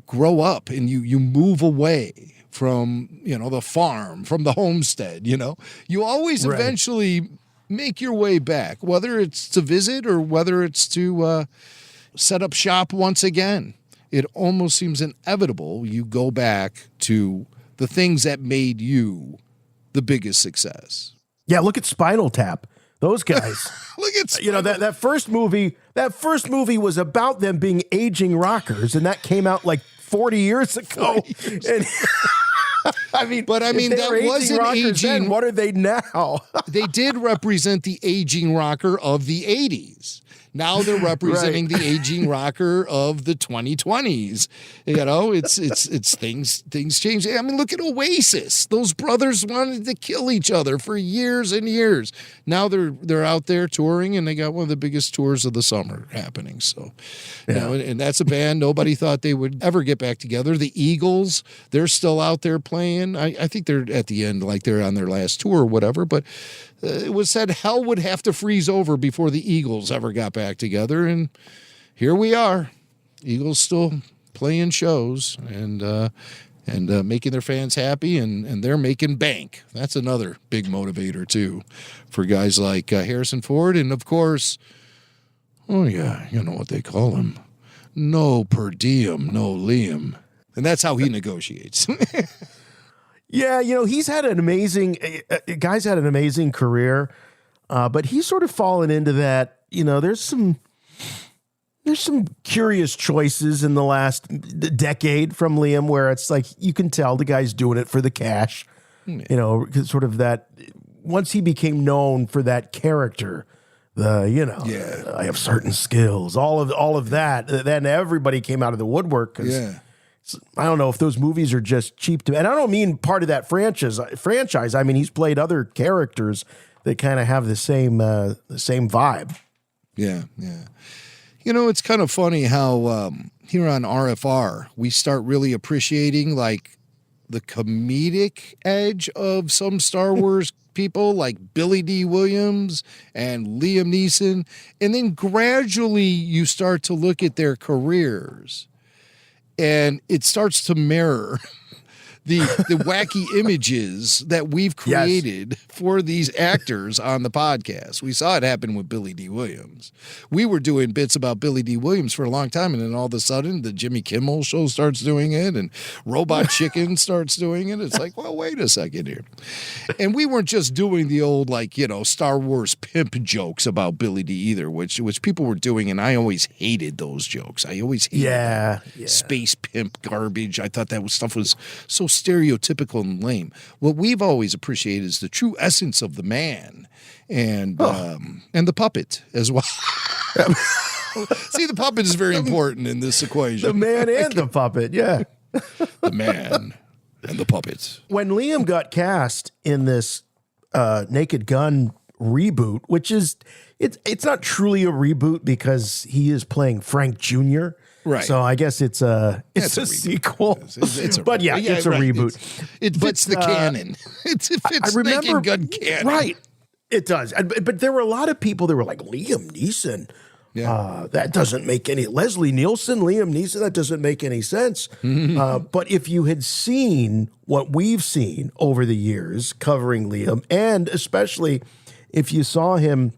I: grow up and you move away from, the farm, from the homestead, You always eventually make your way back, whether it's to visit or whether it's to set up shop once again. It almost seems inevitable you go back to the things that made you the biggest success.
G: Yeah, look at Spinal Tap. Those guys.
I: Look at
G: that first movie. That first movie was about them being aging rockers, and that came out like 40 years ago. And I mean,
I: but I mean that was an aging.
G: What are they now?
I: They did represent the aging rocker of the 80s. Now they're representing the aging rocker of the 2020s. You know, it's things change. I mean, look at Oasis. Those brothers wanted to kill each other for years and years. Now they're out there touring, and they got one of the biggest tours of the summer happening. So, you know, and that's a band nobody thought they would ever get back together. The Eagles, they're still out there playing. I think they're at the end, like they're on their last tour or whatever, but it was said hell would have to freeze over before the Eagles ever got back together, and here we are. Eagles still playing shows and making their fans happy, and they're making bank. That's another big motivator too for guys like Harrison Ford, and of course, oh yeah, you know what they call him, no per diem, no Liam, and that's how he negotiates.
G: Yeah, you know, he's had an amazing, guy's had an amazing career, but he's sort of fallen into that, you know, there's some curious choices in the last decade from Liam where it's like, you can tell the guy's doing it for the cash, you know, sort of that, once he became known for that character, I have certain skills, all of that, then everybody came out of the woodwork because I don't know if those movies are just cheap to, and I don't mean part of that franchise. I mean, he's played other characters that kind of have the same vibe.
I: Yeah. You know, it's kind of funny how here on RFR we start really appreciating like the comedic edge of some Star Wars people like Billy D. Williams and Liam Neeson, and then gradually you start to look at their careers. And it starts to mirror the wacky images that we've created for these actors on the podcast. We saw it happen with Billy D. Williams. We were doing bits about Billy D. Williams for a long time, and then all of a sudden the Jimmy Kimmel show starts doing it, and Robot Chicken starts doing it. It's like, well, wait a second here. And we weren't just doing the old, like, you know, Star Wars pimp jokes about Billy D. either, which people were doing, and I always hated those jokes. I always hated space pimp garbage. I thought that stuff was so stereotypical and lame. What we've always appreciated is the true essence of the man and the puppet as well. See, the puppet is very important in this equation.
G: The man and the puppet, yeah.
I: The man and the puppet.
G: When Liam got cast in this Naked Gun reboot, which is it's not truly a reboot because he is playing Frank Jr., right. So I guess it's a sequel. It's a reboot.
I: It fits the canon. It fits Naked Gun canon.
G: Right. It does. But there were a lot of people that were like, Liam Neeson, that doesn't make any, Leslie Nielsen, Liam Neeson, that doesn't make any sense. But if you had seen what we've seen over the years covering Liam, and especially if you saw him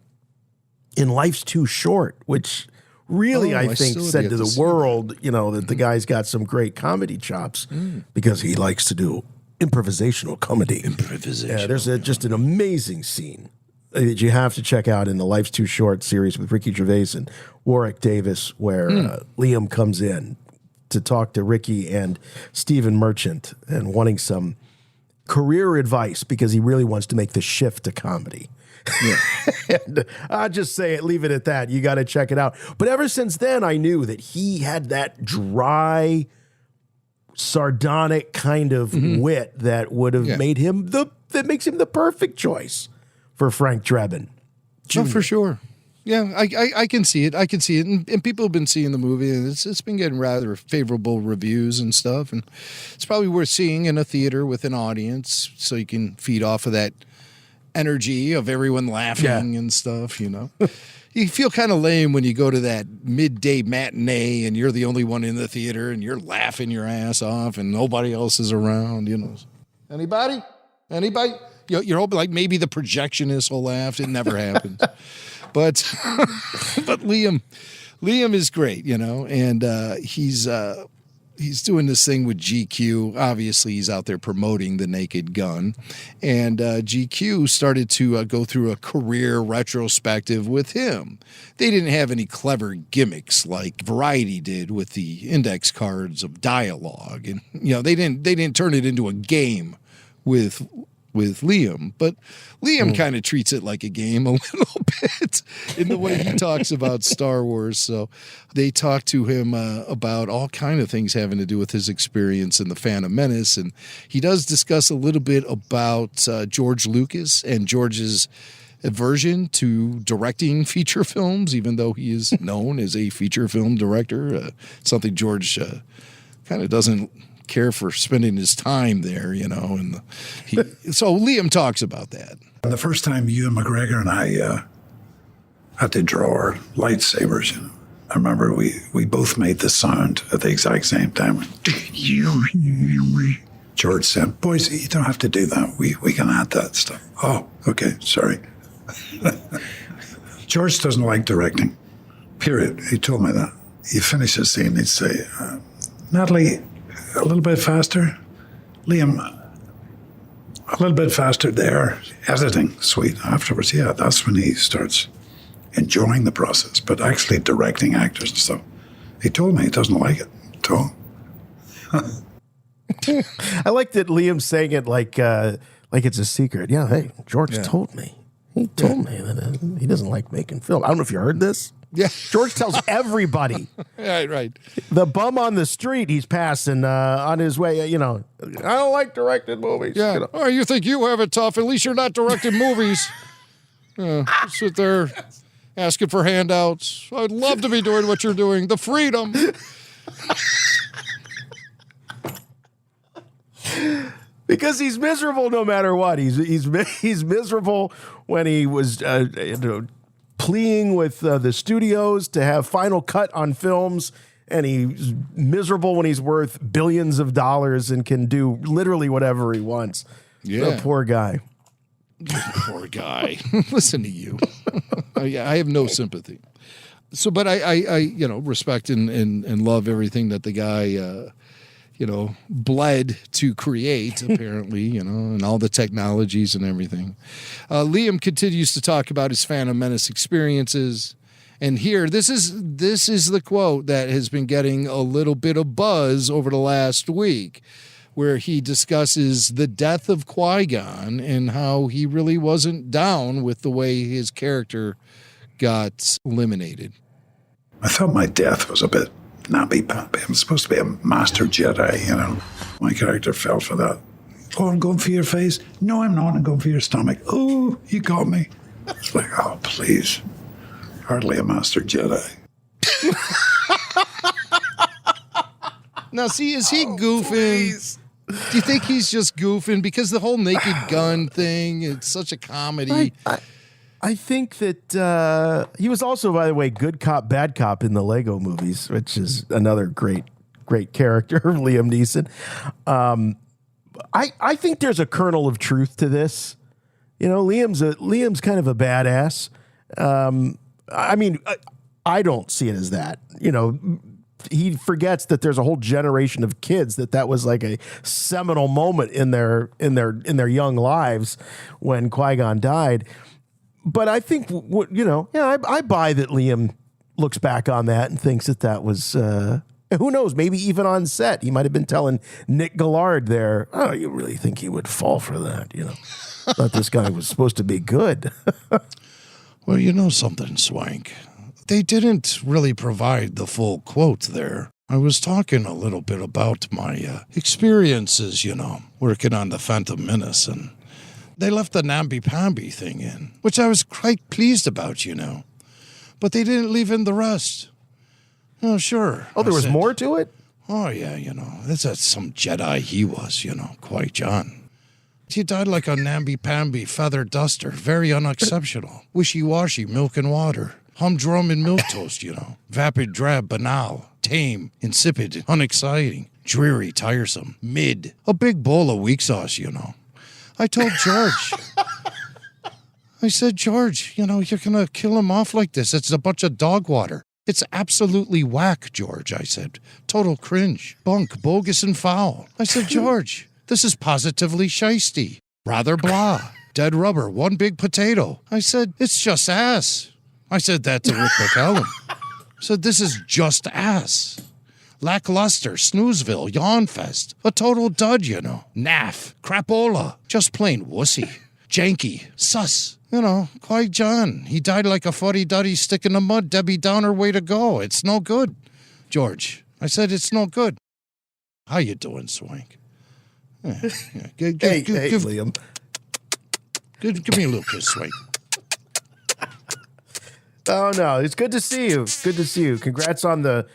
G: in Life's Too Short, which really, I think, said to the world, you know, that the guy's got some great comedy chops because he likes to do improvisational comedy. Yeah, there's just an amazing scene that you have to check out in the Life's Too Short series with Ricky Gervais and Warwick Davis, where Liam comes in to talk to Ricky and Stephen Merchant and wanting some career advice because he really wants to make the shift to comedy. And I'll just say it, leave it at that. You got to check it out. But ever since then, I knew that he had that dry, sardonic kind of wit that would have made him that makes him the perfect choice for Frank Drebin.
I: Oh, for sure. Yeah, I can see it. I can see it. And people have been seeing the movie, and it's been getting rather favorable reviews and stuff. And it's probably worth seeing in a theater with an audience so you can feed off of that energy of everyone laughing and stuff, you know. You feel kind of lame when you go to that midday matinee and you're the only one in the theater and you're laughing your ass off and nobody else is around, you know. Anybody? You're hoping like maybe the projectionist will laugh. It never happens. But Liam is great, you know, and he's doing this thing with GQ. Obviously, he's out there promoting the Naked Gun. And GQ started to go through a career retrospective with him. They didn't have any clever gimmicks like Variety did with the index cards of dialogue. And, you know, they didn't turn it into a game with Liam, but Liam kind of treats it like a game a little bit in the way he talks about Star Wars. So they talk to him about all kind of things having to do with his experience in The Phantom Menace. And he does discuss a little bit about George Lucas and George's aversion to directing feature films, even though he is known as a feature film director, something George kind of doesn't care for spending his time there, and so Liam talks about that.
P: The first time Ewan McGregor and I had to draw our lightsabers, I remember we both made the sound at the exact same time. George said, "Boys, you don't have to do that. We can add that stuff." Oh, okay, sorry. George doesn't like directing, period. He told me that. He'd finish a scene, he'd say, "Natalie, a little bit faster. Liam, a little bit faster there." Editing, sweet. Afterwards, yeah, that's when he starts enjoying the process, but actually directing actors and stuff. He told me he doesn't like it at all.
G: I like that Liam's saying it like it's a secret. Yeah, hey, George told me. He told me that he doesn't like making film. I don't know if you heard this.
I: Yeah,
G: George tells everybody.
I: Right.
G: The bum on the street he's passing on his way. I don't like directed movies.
I: Yeah. Oh, you think you have it tough? At least you're not directing movies. Sit there asking for handouts. I'd love to be doing what you're doing. The freedom.
G: Because he's miserable no matter what. He's miserable when he was pleading with the studios to have final cut on films, and he's miserable when he's worth billions of dollars and can do literally whatever he wants.
I: Yeah.
G: The poor guy.
I: Poor guy. Listen to you. I have no sympathy. So, but I respect and love everything that the guy, bled to create, apparently, and all the technologies and everything. Liam continues to talk about his Phantom Menace experiences. And here, this is the quote that has been getting a little bit of buzz over the last week, where he discusses the death of Qui-Gon and how he really wasn't down with the way his character got eliminated.
P: I thought my death was a bit namby-pamby. I'm supposed to be a master Jedi, My character fell for that. Oh, I'm going for your face. No, I'm not. I'm going for your stomach. Oh, you got me. It's like, oh, please. Hardly a master Jedi.
I: Now, see, is he goofing? Do you think he's just goofing? Because the whole Naked Gun thing, it's such a comedy.
G: I think that he was also, by the way, good cop, bad cop in the Lego movies, which is another great character, Liam Neeson. I think there's a kernel of truth to this. Liam's kind of a badass. I don't see it as that. He forgets that there's a whole generation of kids that was like a seminal moment in their young lives when Qui-Gon died. But I think I buy that Liam looks back on that and thinks that was who knows, maybe even on set he might have been telling Nick Gillard there, "Oh, you really think he would fall for that? Thought this guy was supposed to be good."
I: Well, you know something, Swank. They didn't really provide the full quote there. I was talking a little bit about my experiences, working on the Phantom Menace, and they left the namby-pamby thing in, which I was quite pleased about, But they didn't leave in the rest. Oh, sure.
G: Oh, there was more to it?
I: Oh, yeah, that's some Jedi he was, Qui-Gon. He died like a namby-pamby feather duster, very unexceptional. Wishy-washy milk and water. Humdrum and milquetoast, Vapid, drab, banal, tame, insipid, unexciting, dreary, tiresome, mid. A big bowl of weak sauce, I told George. I said, "George, you're going to kill him off like this. It's a bunch of dog water. It's absolutely whack, George," I said. "Total cringe, bunk, bogus, and foul." I said, "George, this is positively shisty. Rather blah. Dead rubber, one big potato." I said, "It's just ass." I said that to Rick McCallum. I said, "This is just ass." Lackluster, Snoozeville, Yawnfest. A total dud, you know. Naff, crapola, just plain wussy. Janky, sus. You know, quite John. He died like a fuddy-duddy stick in the mud, Debbie Downer way to go. It's no good. George, I said it's no good. How you doing, Swank? Yeah. Give
G: Liam.
I: Give me a little kiss, Swank.
G: Oh no, it's good to see you. Good to see you. Congrats on the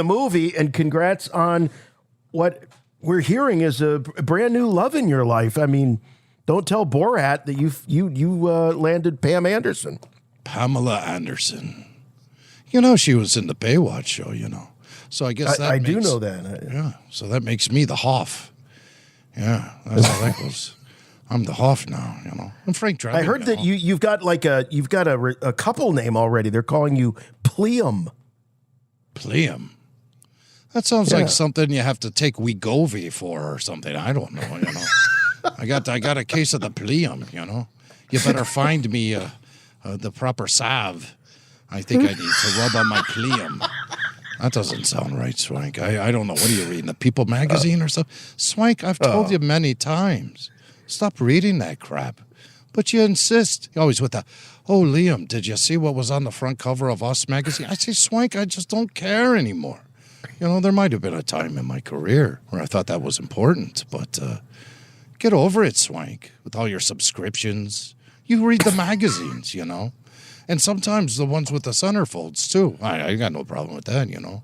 G: movie, and congrats on what we're hearing is a brand new love in your life. I mean, don't tell Borat that you landed Pam Anderson.
I: Pamela Anderson. You know, she was in the Baywatch show, you know. So I guess
G: I do know that.
I: Yeah. So that makes me the Hoff. Yeah, that's how that goes. I'm the Hoff now, you know. I'm Frank Drebin.
G: I heard that you've got a couple name already. They're calling you Pliam.
I: Pliam. That sounds like something you have to take Wegovy for or something. I don't know, you know. I got a case of the Pliam, you know. You better find me the proper salve. I think I need to rub on my Pliam. That doesn't sound right, Swank. I don't know. What are you reading? The People magazine or something? Swank, I've told you many times. Stop reading that crap. But you insist. Always with the, oh, Liam, did you see what was on the front cover of Us magazine? I say, Swank, I just don't care anymore. You know, there might have been a time in my career where I thought that was important. But get over it, Swank, with all your subscriptions. You read the magazines, you know. And sometimes the ones with the centerfolds, too. I got no problem with that, you know.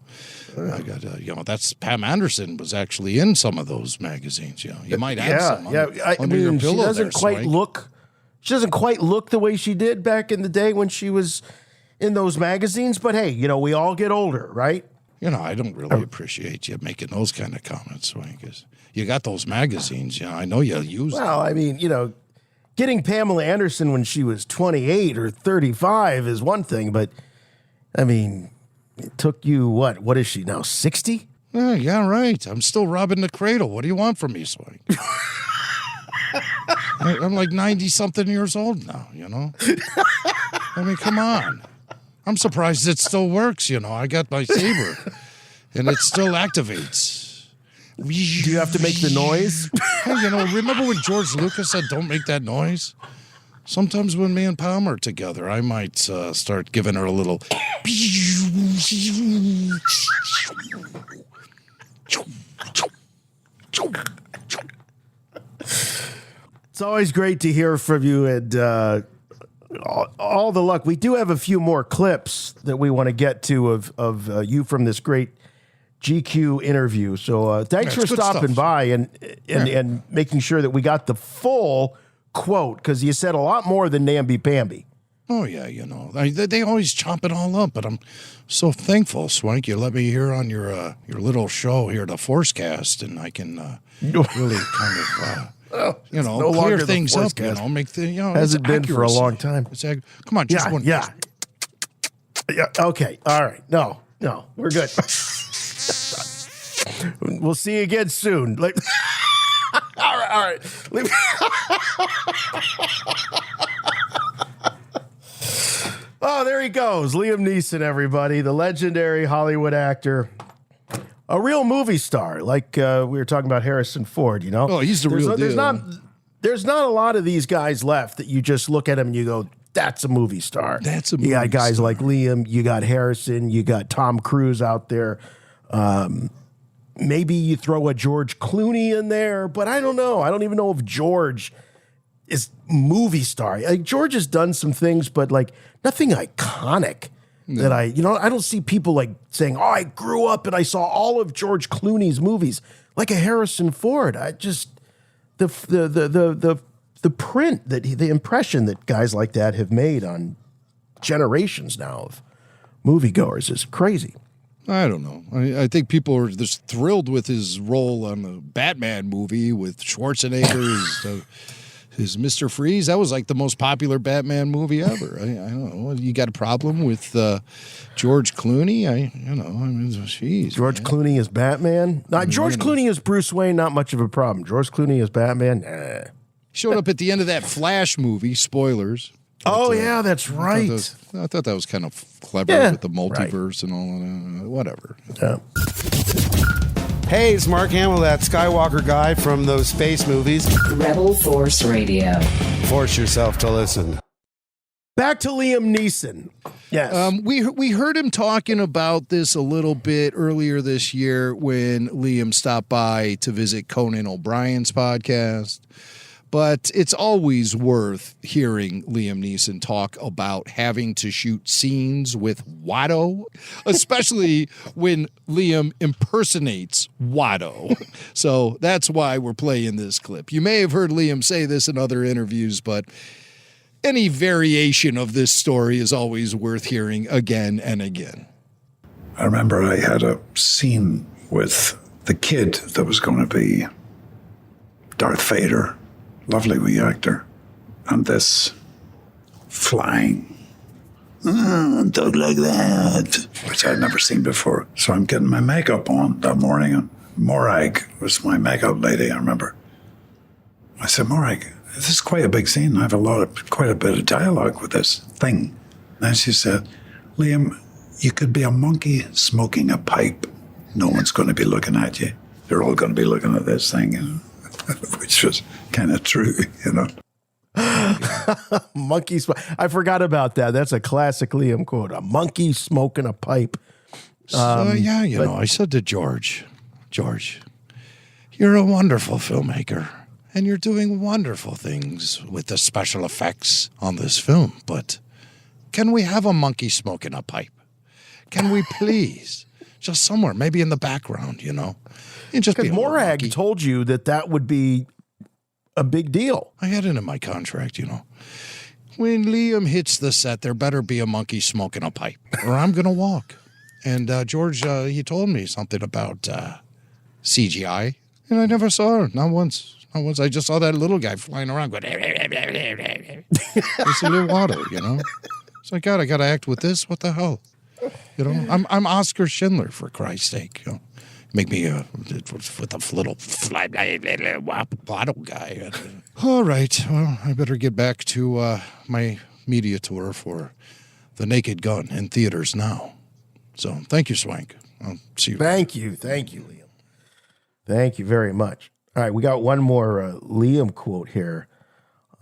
I: I got, that's Pam Anderson was actually in some of those magazines, you know. You might add some under your pillow.
G: She doesn't quite look the way she did back in the day when she was in those magazines. But hey, you know, we all get older, right?
I: You know, I don't really appreciate you making those kind of comments, Swank, because you got those magazines, you know. I know you'll use them.
G: Well, I mean, you know, getting Pamela Anderson when she was 28 or 35 is one thing, but I mean, it took you what? What is she now, 60?
I: Yeah, right. I'm still robbing the cradle. What do you want from me, Swank? I'm like 90-something years old now, you know? I mean, come on. I'm surprised it still works, you know. I got my saber, and it still activates.
G: Do you have to make the noise?
I: Hey, you know, remember when George Lucas said, don't make that noise? Sometimes when me and Pam are together, I might start giving her a little...
G: It's always great to hear from you, and all the luck. We do have a few more clips that we want to get to of you from this great GQ interview. So thanks for stopping by and making sure that we got the full quote, because you said a lot more than namby-pamby.
I: Oh, yeah, you know. They always chop it all up, but I'm so thankful, Swank, you let me hear on your little show here, the Forcecast, and I can really kind of, clear things up, you know, make the, you know,
G: hasn't been for a long time.
I: Come on, just one.
G: Yeah. Okay. All right. No, we're good. We'll see you again soon. All right. Oh, there he goes. Liam Neeson, everybody. The legendary Hollywood actor. A real movie star, like we were talking about Harrison Ford, you know?
I: Oh, he's the real deal.
G: There's not a lot of these guys left that you just look at him and you go, that's a movie star.
I: That's a movie
G: star. You got guys
I: star.
G: like Liam, you got Harrison, you got Tom Cruise out there. Maybe you throw a George Clooney in there, but I don't know. I don't even know if George is movie star. Like, George has done some things, but like nothing iconic that I don't see people like saying, oh, I grew up and I saw all of George Clooney's movies like a Harrison Ford. I just, the print the impression that guys like that have made on generations now of moviegoers is crazy.
I: I don't know. I think people are just thrilled with his role on the Batman movie with Schwarzenegger, his Mr. Freeze. That was like the most popular Batman movie ever. I don't know. You got a problem with George Clooney? Jeez.
G: George Clooney is Batman? George Clooney is Bruce Wayne, not much of a problem. George Clooney is Batman?
I: Showed up at the end of that Flash movie, spoilers.
G: Oh, yeah, that's right.
I: I thought that was kind of clever with the multiverse and all of that. Whatever.
G: Yeah.
Q: Hey, it's Mark Hamill, that Skywalker guy from those space movies.
E: Rebel Force Radio.
Q: Force yourself to listen.
G: Back to Liam Neeson. Yes.
I: We heard him talking about this a little bit earlier this year when Liam stopped by to visit Conan O'Brien's podcast. But it's always worth hearing Liam Neeson talk about having to shoot scenes with Watto, especially when Liam impersonates Watto. So that's why we're playing this clip. You may have heard Liam say this in other interviews, but any variation of this story is always worth hearing again and again.
P: I remember I had a scene with the kid that was going to be Darth Vader. Lovely wee actor. And this flying, talk like that, which I'd never seen before. So I'm getting my makeup on that morning, and Morag was my makeup lady, I remember. I said, Morag, this is quite a big scene. I have quite a bit of dialogue with this thing. And she said, Liam, you could be a monkey smoking a pipe. No one's going to be looking at you. They're all going to be looking at this thing, you know? Which was kind of true, you know.
G: Monkey I forgot about that. That's a classic Liam quote. A monkey smoking a pipe.
I: Yeah, you know, I said to George, you're a wonderful filmmaker, and you're doing wonderful things with the special effects on this film, but can we have a monkey smoking a pipe? Can we please? Just somewhere, maybe in the background, you know.
G: Because Morag told you that would be a big deal.
I: I had it in my contract, you know. When Liam hits the set, there better be a monkey smoking a pipe, or I'm going to walk. And George, he told me something about CGI, and I never saw her, not once. I just saw that little guy flying around going, it's a little water, you know. It's like, God, I got to act with this? What the hell? You know, I'm Oscar Schindler, for Christ's sake, you know. Make me with a little fly bottle guy. All right. Well, I better get back to my media tour for The Naked Gun in theaters now. So thank you, Swank. I'll see you.
G: Thank you, Liam. Thank you very much. All right, we got one more Liam quote here.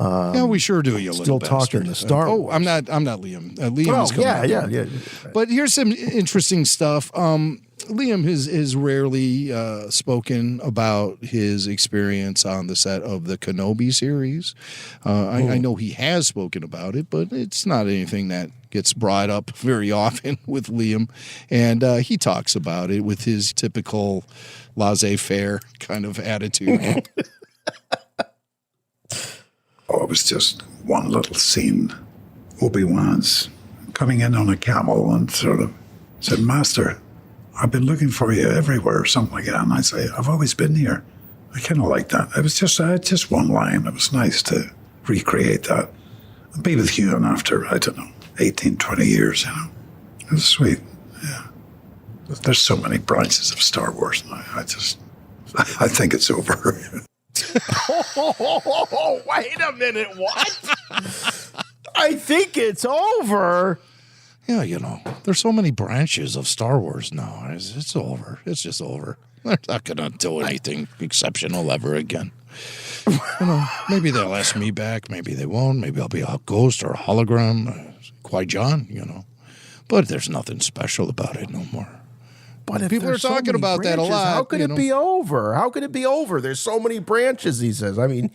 I: Yeah, we sure do. You
G: still talking to Star Wars.
I: I'm not Liam. Liam is coming.
G: Yeah.
I: But here's some interesting stuff. Liam has rarely spoken about his experience on the set of the Kenobi series. I know he has spoken about it, but it's not anything that gets brought up very often with Liam. And he talks about it with his typical laissez-faire kind of attitude.
P: Oh, it was just one little scene. Obi-Wan's coming in on a camel and sort of said, Master, I've been looking for you everywhere, or something like that. And I say, I've always been here. I kind of like that. It was just one line. It was nice to recreate that and be with Ewan after, I don't know, 18, 20 years, you know. It was sweet, yeah. There's so many branches of Star Wars now. I think it's over.
G: Oh, wait a minute. What? I think it's over.
I: Yeah, you know, there's so many branches of Star Wars now. It's over. It's just over. They're not going to do anything exceptional ever again. You know, maybe they'll ask me back. Maybe they won't. Maybe I'll be a ghost or a hologram. Qui-Gon, you know. But there's nothing special about it no more.
G: But if
I: people are talking about that a lot.
G: How could it be over? How could it be over? There's so many branches, he says. I mean,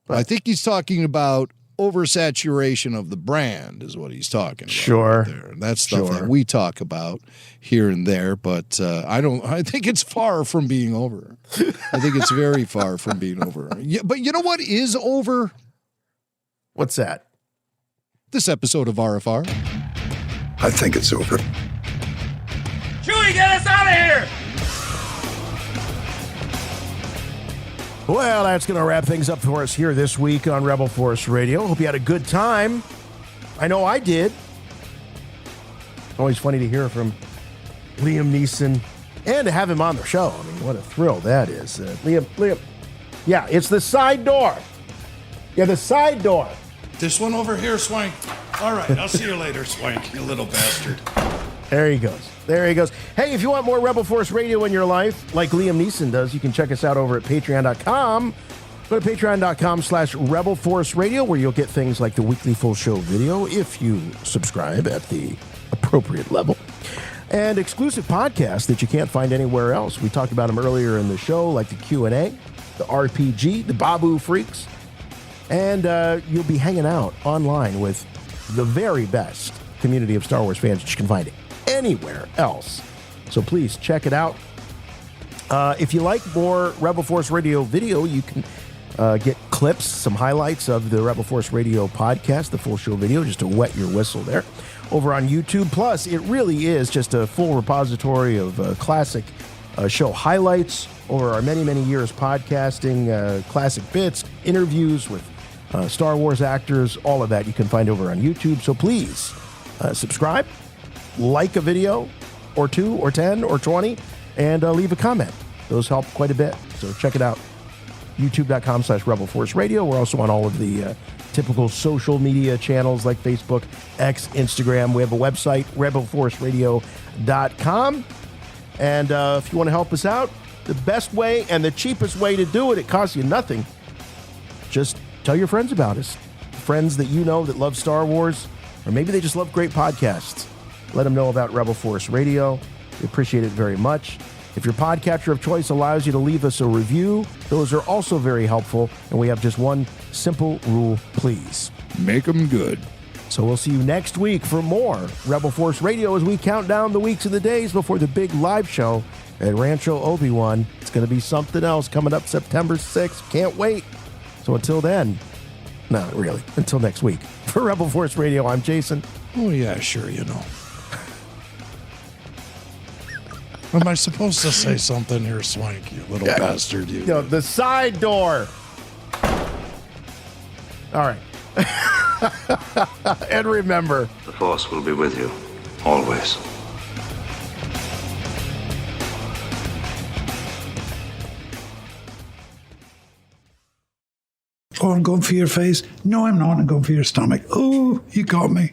I: I think he's talking about oversaturation of the brand is what he's talking about.
G: Sure.
I: Right there. That's stuff that we talk about here and there, but I think it's far from being over. I think it's very far from being over. Yeah, but you know what is over?
G: What's that?
I: This episode of RFR.
P: I think it's over.
D: Chewie, get us out of here!
G: Well, that's going to wrap things up for us here this week on Rebel Force Radio. Hope you had a good time. I know I did. Always funny to hear from Liam Neeson and to have him on the show. I mean, what a thrill that is. Liam. Yeah, it's the side door. Yeah, the side door.
I: This one over here, Swank. All right, I'll see you later, Swank, you little bastard.
G: There he goes. There he goes. Hey, if you want more Rebel Force Radio in your life, like Liam Neeson does, you can check us out over at patreon.com. Go to patreon.com/Rebel Force Radio, where you'll get things like the weekly full show video if you subscribe at the appropriate level, and exclusive podcasts that you can't find anywhere else. We talked about them earlier in the show, like the Q&A, the RPG, the Babu Freaks, and you'll be hanging out online with the very best community of Star Wars fans that you can find anywhere else. So please check it out. If you like more Rebel Force Radio video, you can get clips, some highlights of the Rebel Force Radio podcast, the full show video, just to wet your whistle there, over on YouTube. Plus, it really is just a full repository of classic show highlights over our many, many years podcasting, classic bits, interviews with Star Wars actors, all of that you can find over on YouTube. So please subscribe, like a video or 2 or 10 or 20, and leave a comment. Those help quite a bit. So check it out. YouTube.com/Rebel Force Radio. We're also on all of the typical social media channels like Facebook, X, Instagram. We have a website, rebelforceradio.com. And if you want to help us out, the best way and the cheapest way to do it, it costs you nothing. Just tell your friends about us. Friends that you know that love Star Wars, or maybe they just love great podcasts. Let them know about Rebel Force Radio. We appreciate it very much. If your podcatcher of choice allows you to leave us a review, those are also very helpful. And we have just one simple rule, please.
I: Make them good.
G: So we'll see you next week for more Rebel Force Radio as we count down the weeks and the days before the big live show at Rancho Obi-Wan. It's going to be something else coming up September 6th. Can't wait. So until then, not really, until next week. For Rebel Force Radio, I'm Jason.
I: Oh, yeah, sure, you know. Am I supposed to say something here, Swank, you little bastard? You
G: know, the side door. All right. And remember,
R: the Force will be with you, always.
P: Oh, I'm going for your face. No, I'm not. I'm going for your stomach. Oh, you got me.